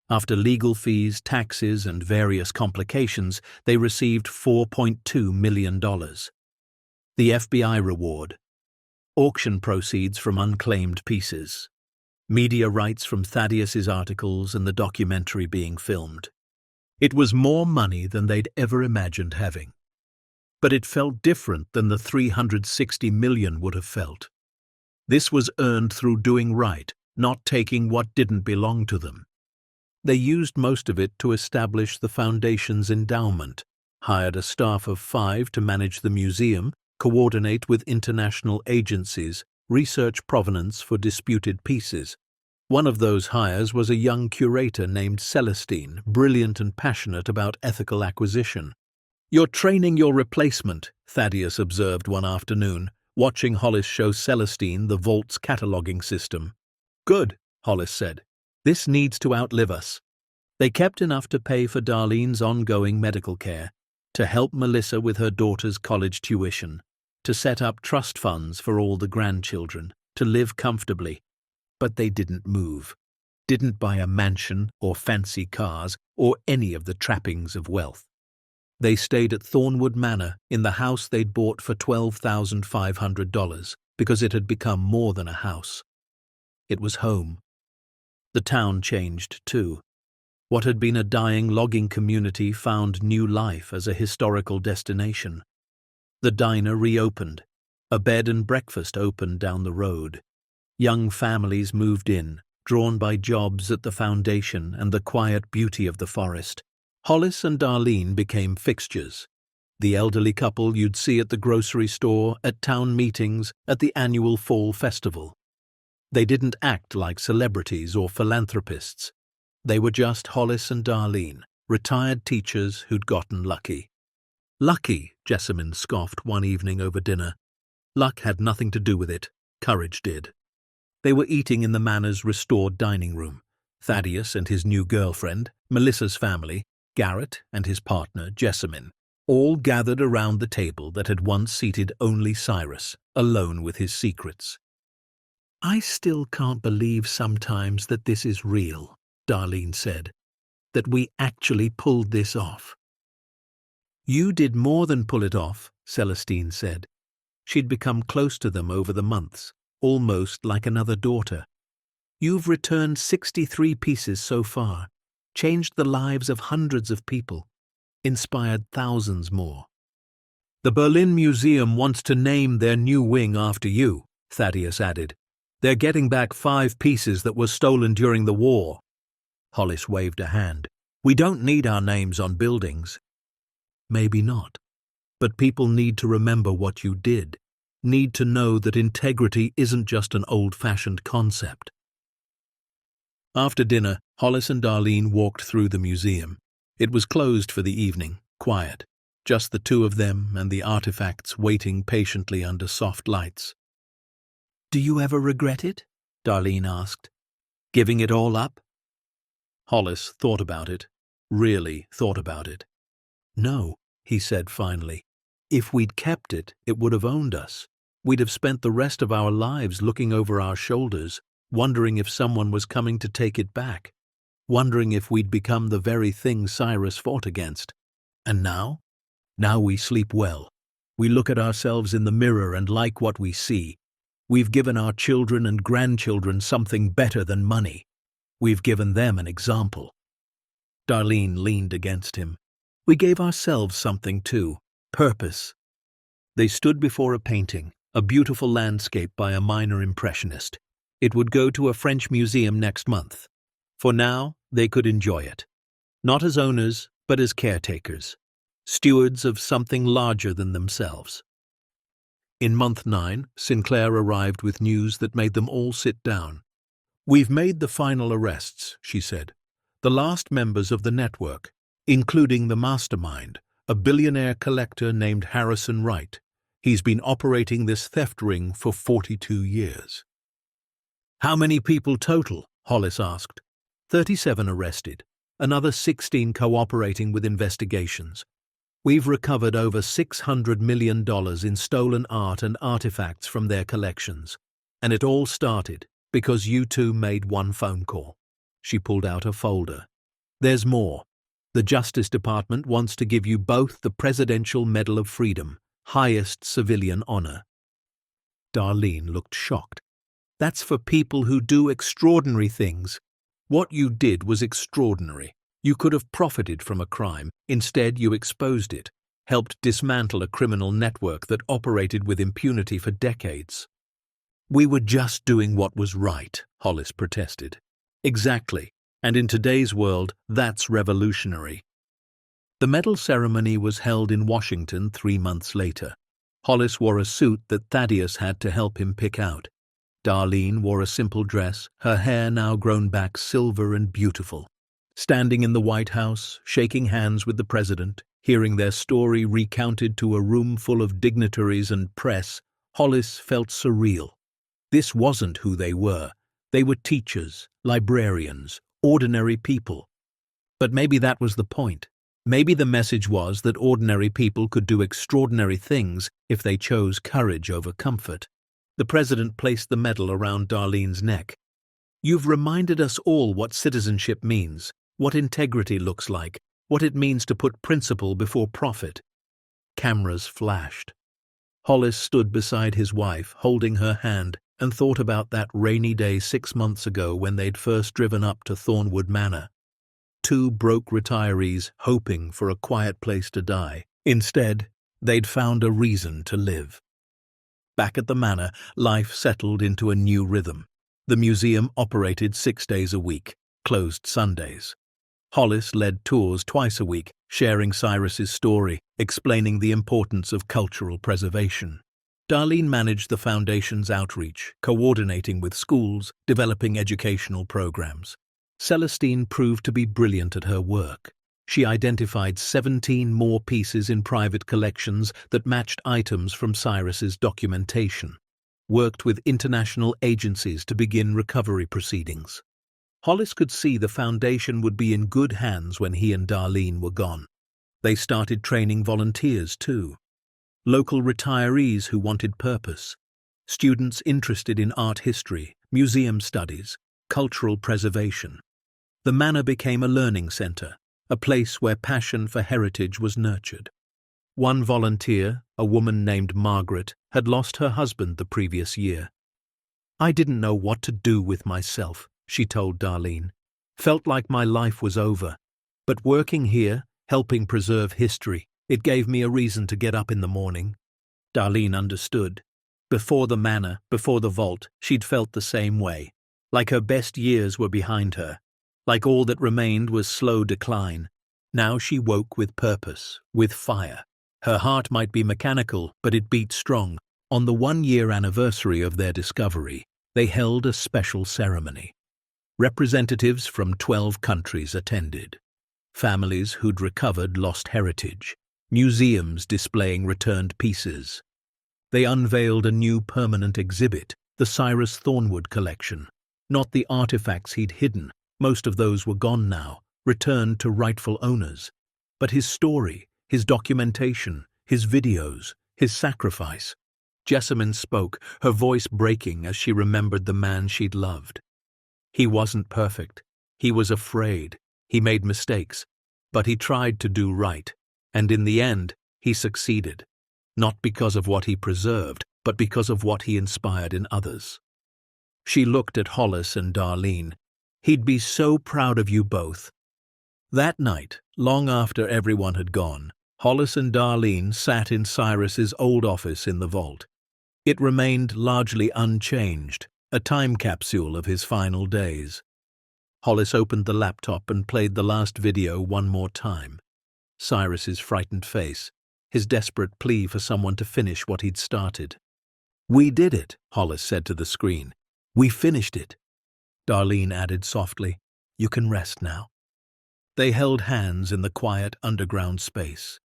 After legal fees, taxes, and various complications, they received $4.2 million. The FBI reward. auction proceeds from unclaimed pieces, media rights from Thaddeus's articles and the documentary being filmed. It was more money than they'd ever imagined having. But it felt different than the $360 million would have felt. This was earned through doing right, not taking what didn't belong to them. They used most of it to establish the foundation's endowment, hired a staff of 5 to manage the museum, coordinate with international agencies, research provenance for disputed pieces. One of those hires was a young curator named Celestine, brilliant and passionate about ethical acquisition. "You're training your replacement," Thaddeus observed one afternoon, watching Hollis show Celestine the vault's cataloguing system. "Good," Hollis said. "This needs to outlive us." They kept enough to pay for Darlene's ongoing medical care, to help Melissa with her daughter's college tuition, to set up trust funds for all the grandchildren, to live comfortably. But they didn't move, didn't buy a mansion or fancy cars or any of the trappings of wealth. They stayed at Thornwood Manor in the house they'd bought for $12,500 because it had become more than a house. It was home. The town changed too. What had been a dying logging community found new life as a historical destination. The diner reopened. A bed and breakfast opened down the road. Young families moved in, drawn by jobs at the foundation and the quiet beauty of the forest. Hollis and Darlene became fixtures. The elderly couple you'd see at the grocery store, at town meetings, at the annual fall festival. They didn't act like celebrities or philanthropists. They were just Hollis and Darlene, retired teachers who'd gotten lucky. "Lucky," Jessamine scoffed one evening over dinner. "Luck had nothing to do with it. Courage did." They were eating in the Manor's restored dining room. Thaddeus and his new girlfriend, Melissa's family, Garrett and his partner, Jessamine, all gathered around the table that had once seated only Cyrus, alone with his secrets. "I still can't believe sometimes that this is real," Darlene said, "that we actually pulled this off." "You did more than pull it off," Celestine said. She'd become close to them over the months, almost like another daughter. "You've returned 63 pieces so far, changed the lives of hundreds of people, inspired thousands more." "The Berlin Museum wants to name their new wing after you," Thaddeus added. "They're getting back 5 pieces that were stolen during the war." Hollis waved a hand. "We don't need our names on buildings." "Maybe not. But people need to remember what you did, need to know that integrity isn't just an old-fashioned concept." After dinner, Hollis and Darlene walked through the museum. It was closed for the evening, quiet, just the two of them and the artifacts waiting patiently under soft lights. "Do you ever regret it?" Darlene asked. "Giving it all up?" Hollis thought about it, really thought about it. "No," he said finally. "If we'd kept it, it would have owned us. We'd have spent the rest of our lives looking over our shoulders, wondering if someone was coming to take it back, wondering if we'd become the very thing Cyrus fought against. And now? Now we sleep well. We look at ourselves in the mirror and like what we see. We've given our children and grandchildren something better than money. We've given them an example." Darlene leaned against him. "We gave ourselves something too, purpose." They stood before a painting, a beautiful landscape by a minor impressionist. It would go to a French museum next month. For now, they could enjoy it. Not as owners, but as caretakers, stewards of something larger than themselves. In month 9, Sinclair arrived with news that made them all sit down. "We've made the final arrests," she said. "The last members of the network, including the mastermind, a billionaire collector named Harrison Wright. He's been operating this theft ring for 42 years. "How many people total?" Hollis asked. 37 arrested, another 16 cooperating with investigations. We've recovered over $600 million in stolen art and artifacts from their collections. And it all started because you two made one phone call." She pulled out a folder. "There's more. The Justice Department wants to give you both the Presidential Medal of Freedom, highest civilian honor." Darlene looked shocked. "That's for people who do extraordinary things. What you did was extraordinary. You could have profited from a crime. Instead, you exposed it, helped dismantle a criminal network that operated with impunity for decades." "We were just doing what was right," Hollis protested. "Exactly. And in today's world, that's revolutionary." The medal ceremony was held in Washington 3 months later. Hollis wore a suit that Thaddeus had to help him pick out. Darlene wore a simple dress, her hair now grown back silver and beautiful. Standing in the White House, shaking hands with the president, hearing their story recounted to a room full of dignitaries and press, Hollis felt surreal. This wasn't who they were. They were teachers, librarians, ordinary people. But maybe that was the point. Maybe the message was that ordinary people could do extraordinary things if they chose courage over comfort. The president placed the medal around Darlene's neck. "You've reminded us all what citizenship means, what integrity looks like, what it means to put principle before profit." Cameras flashed. Hollis stood beside his wife, holding her hand, and thought about that rainy day 6 months ago when they'd first driven up to Thornwood Manor. 2 broke retirees hoping for a quiet place to die. Instead, they'd found a reason to live. Back at the manor, life settled into a new rhythm. The museum operated 6 days a week, closed Sundays. Hollis led tours twice a week, sharing Cyrus's story, explaining the importance of cultural preservation. Darlene managed the foundation's outreach, coordinating with schools, developing educational programs. Celestine proved to be brilliant at her work. She identified 17 more pieces in private collections that matched items from Cyrus's documentation, worked with international agencies to begin recovery proceedings. Hollis could see the foundation would be in good hands when he and Darlene were gone. They started training volunteers too. Local retirees who wanted purpose, students interested in art history, museum studies, cultural preservation. The manor became a learning center, a place where passion for heritage was nurtured. One volunteer, a woman named Margaret, had lost her husband the previous year. "I didn't know what to do with myself," she told Darlene. "Felt like my life was over. But working here, helping preserve history, it gave me a reason to get up in the morning." Darlene understood. Before the manor, before the vault, she'd felt the same way, like her best years were behind her. Like all that remained was slow decline. Now she woke with purpose, with fire. Her heart might be mechanical, but it beat strong. On the 1-year anniversary of their discovery, they held a special ceremony. Representatives from 12 countries attended. Families who'd recovered lost heritage. Museums displaying returned pieces. They unveiled a new permanent exhibit, the Cyrus Thornwood collection. Not the artifacts he'd hidden. Most of those were gone now, returned to rightful owners. But his story, his documentation, his videos, his sacrifice. Jessamine spoke, her voice breaking as she remembered the man she'd loved. He wasn't perfect. He was afraid. He made mistakes. But he tried to do right. And in the end, he succeeded. Not because of what he preserved, but because of what he inspired in others. She looked at Hollis and Darlene. "He'd be so proud of you both." That night, long after everyone had gone, Hollis and Darlene sat in Cyrus's old office in the vault. It remained largely unchanged, a time capsule of his final days. Hollis opened the laptop and played the last video one more time. Cyrus's frightened face, his desperate plea for someone to finish what he'd started. "We did it," Hollis said to the screen. "We finished it." Darlene added softly, "You can rest now." They held hands in the quiet underground space.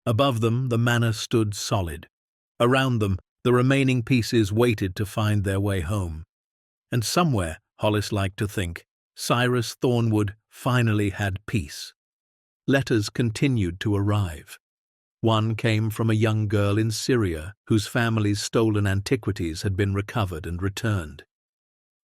Above them, the manor stood solid. Around them, the remaining pieces waited to find their way home. And somewhere, Hollis liked to think, Cyrus Thornwood finally had peace. Letters continued to arrive. One came from a young girl in Syria whose family's stolen antiquities had been recovered and returned.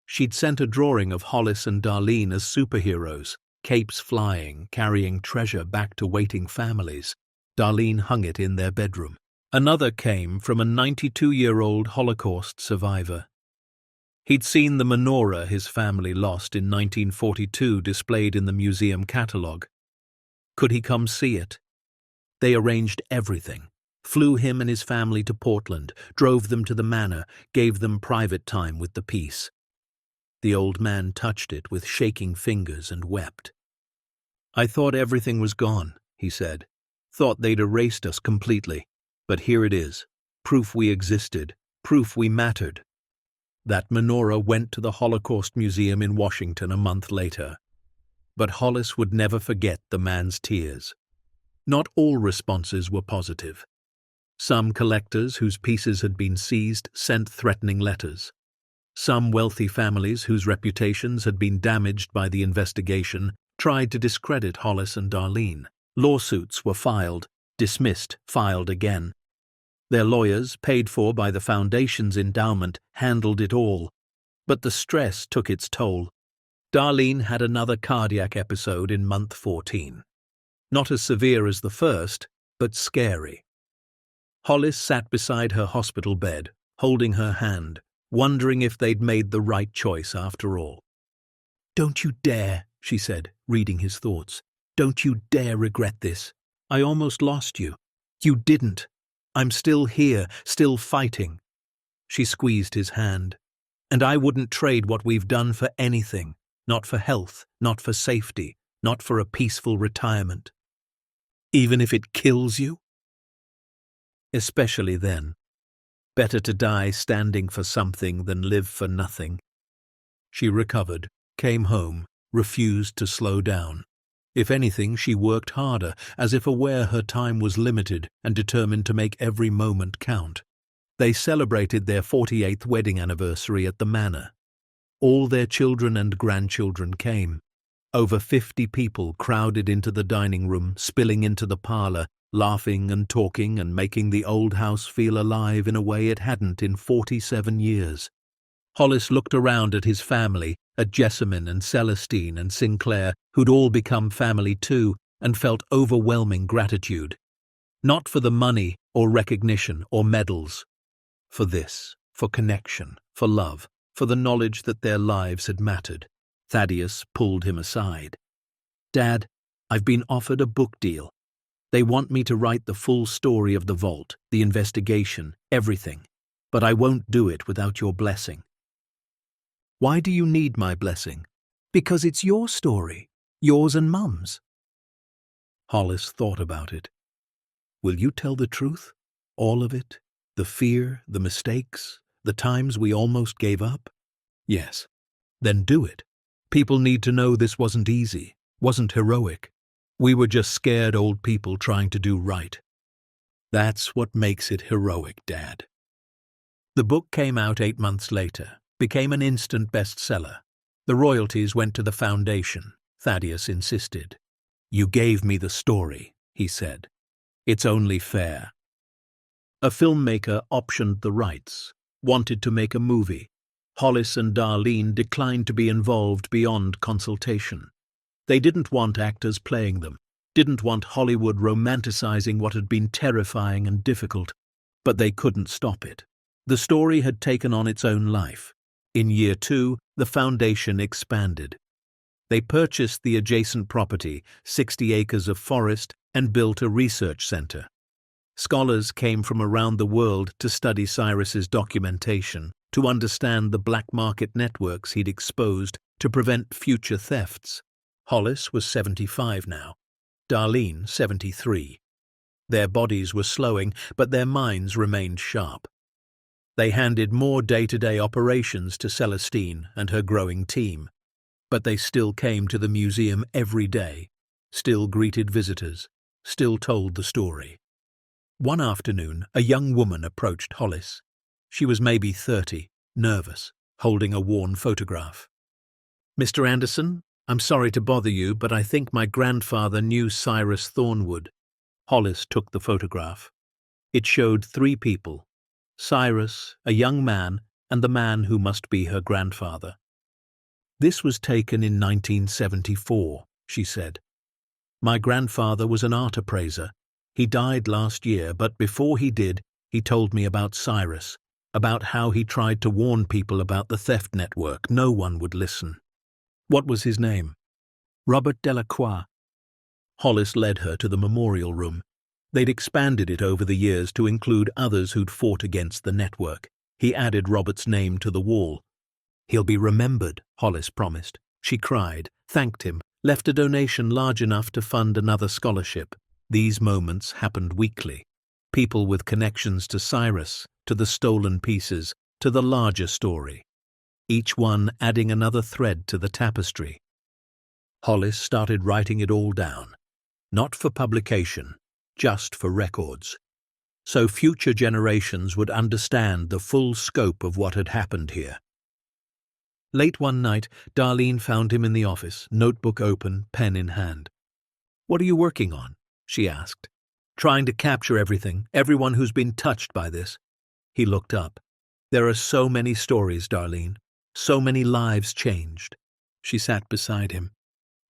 She'd sent a drawing of Hollis and Darlene as superheroes, capes flying, carrying treasure back to waiting families. Darlene hung it in their bedroom. Another came from a 92-year-old Holocaust survivor. He'd seen the menorah his family lost in 1942 displayed in the museum catalogue. Could he come see it? They arranged everything, flew him and his family to Portland, drove them to the Manor, gave them private time with the piece. The old man touched it with shaking fingers and wept. "I thought everything was gone," he said. "Thought they'd erased us completely. But here it is. Proof we existed. Proof we mattered." That menorah went to the Holocaust Museum in Washington a month later. But Hollis would never forget the man's tears. Not all responses were positive. Some collectors whose pieces had been seized sent threatening letters. Some wealthy families whose reputations had been damaged by the investigation tried to discredit Hollis and Darlene. Lawsuits were filed, dismissed, filed again. Their lawyers, paid for by the Foundation's endowment, handled it all. But the stress took its toll. Darlene had another cardiac episode in month 14. Not as severe as the first, but scary. Hollis sat beside her hospital bed, holding her hand, wondering if they'd made the right choice after all. "Don't you dare," she said, reading his thoughts. "Don't you dare regret this. I almost lost you. You didn't. I'm still here, still fighting." She squeezed his hand. "And I wouldn't trade what we've done for anything. Not for health, not for safety, not for a peaceful retirement. Even if it kills you?" Especially then. Better to die standing for something than live for nothing. She recovered, came home, refused to slow down. If anything, she worked harder, as if aware her time was limited and determined to make every moment count. They celebrated their 48th wedding anniversary at the Manor. All their children and grandchildren came. Over 50 people crowded into the dining room, spilling into the parlour, laughing and talking and making the old house feel alive in a way it hadn't in 47 years. Hollis looked around at his family, at Jessamine and Celestine and Sinclair, who'd all become family too, and felt overwhelming gratitude. Not for the money or recognition or medals. For this, for connection, for love, for the knowledge that their lives had mattered. Thaddeus pulled him aside. "Dad, I've been offered a book deal. They want me to write the full story of the vault, the investigation, everything. But I won't do it without your blessing." "Why do you need my blessing?" "Because it's your story, yours and Mum's." Hollis thought about it. "Will you tell the truth? All of it? The fear, the mistakes, the times we almost gave up?" "Yes." "Then do it. People need to know this wasn't easy, wasn't heroic. We were just scared old people trying to do right. That's what makes it heroic, Dad." The book came out 8 months later, became an instant bestseller. The royalties went to the Foundation, Thaddeus insisted. "You gave me the story," he said. "It's only fair." A filmmaker optioned the rights, wanted to make a movie. Hollis and Darlene declined to be involved beyond consultation. They didn't want actors playing them, didn't want Hollywood romanticizing what had been terrifying and difficult, but they couldn't stop it. The story had taken on its own life. In year 2, the Foundation expanded. They purchased the adjacent property, 60 acres of forest, and built a research center. Scholars came from around the world to study Cyrus's documentation, to understand the black market networks he'd exposed to prevent future thefts. Hollis was 75 now, Darlene 73. Their bodies were slowing, but their minds remained sharp. They handed more day-to-day operations to Celestine and her growing team, but they still came to the museum every day, still greeted visitors, still told the story. One afternoon, a young woman approached Hollis. She was maybe 30, nervous, holding a worn photograph. "Mr. Anderson, I'm sorry to bother you, but I think my grandfather knew Cyrus Thornwood." Hollis took the photograph. It showed 3 people: Cyrus, a young man, and the man who must be her grandfather. "This was taken in 1974, she said. "My grandfather was an art appraiser. He died last year, but before he did, he told me about Cyrus, about how he tried to warn people about the theft network. No one would listen. What was his name? Robert Delacroix. Hollis led her to the memorial room. They'd expanded it over the years to include others who'd fought against the network. He added Robert's name to the wall. He'll be remembered, Hollis promised. She cried, thanked him, left a donation large enough to fund another scholarship. These moments happened weekly. People with connections to Cyrus, to the stolen pieces, to the larger story. Each one adding another thread to the tapestry. Hollis started writing it all down. Not for publication, just for records. So future generations would understand the full scope of what had happened here. Late one night, Darlene found him in the office, notebook open, pen in hand. "What are you working on?" she asked. "Trying to capture everything, everyone who's been touched by this." He looked up. "There are so many stories, Darlene. So many lives changed." She sat beside him.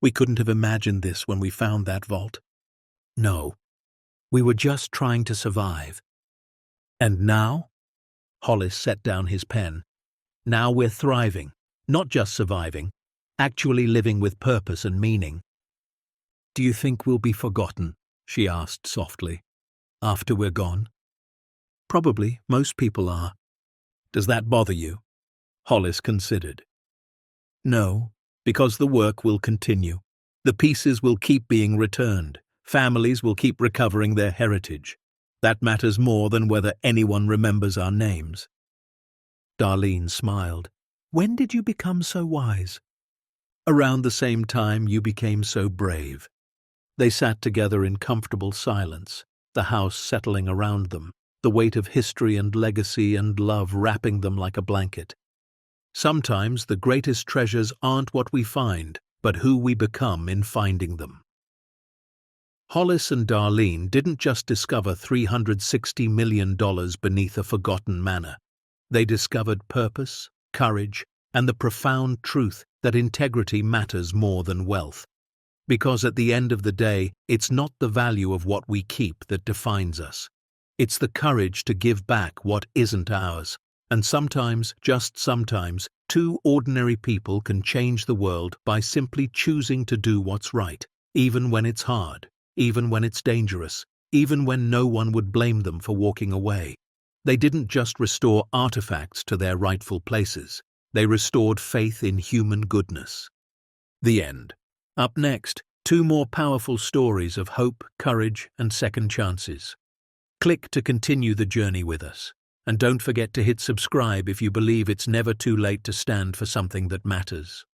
"We couldn't have imagined this when we found that vault." "No. We were just trying to survive." "And now?" Hollis set down his pen. "Now we're thriving. Not just surviving, actually living with purpose and meaning." "Do you think we'll be forgotten?" she asked softly. "After we're gone?" "Probably. Most people are." "Does that bother you?" Hollis considered. "No, because the work will continue. The pieces will keep being returned. Families will keep recovering their heritage. That matters more than whether anyone remembers our names." Darlene smiled. "When did you become so wise?" "Around the same time you became so brave." They sat together in comfortable silence, the house settling around them, the weight of history and legacy and love wrapping them like a blanket. Sometimes the greatest treasures aren't what we find, but who we become in finding them. Hollis and Darlene didn't just discover $360 million beneath a forgotten manor. They discovered purpose, courage, and the profound truth that integrity matters more than wealth. Because at the end of the day, it's not the value of what we keep that defines us. It's the courage to give back what isn't ours. And sometimes, just sometimes, two ordinary people can change the world by simply choosing to do what's right, even when it's hard, even when it's dangerous, even when no one would blame them for walking away. They didn't just restore artifacts to their rightful places. They restored faith in human goodness. The end. Up next, two more powerful stories of hope, courage, and second chances. Click to continue the journey with us. And don't forget to hit subscribe if you believe it's never too late to stand for something that matters.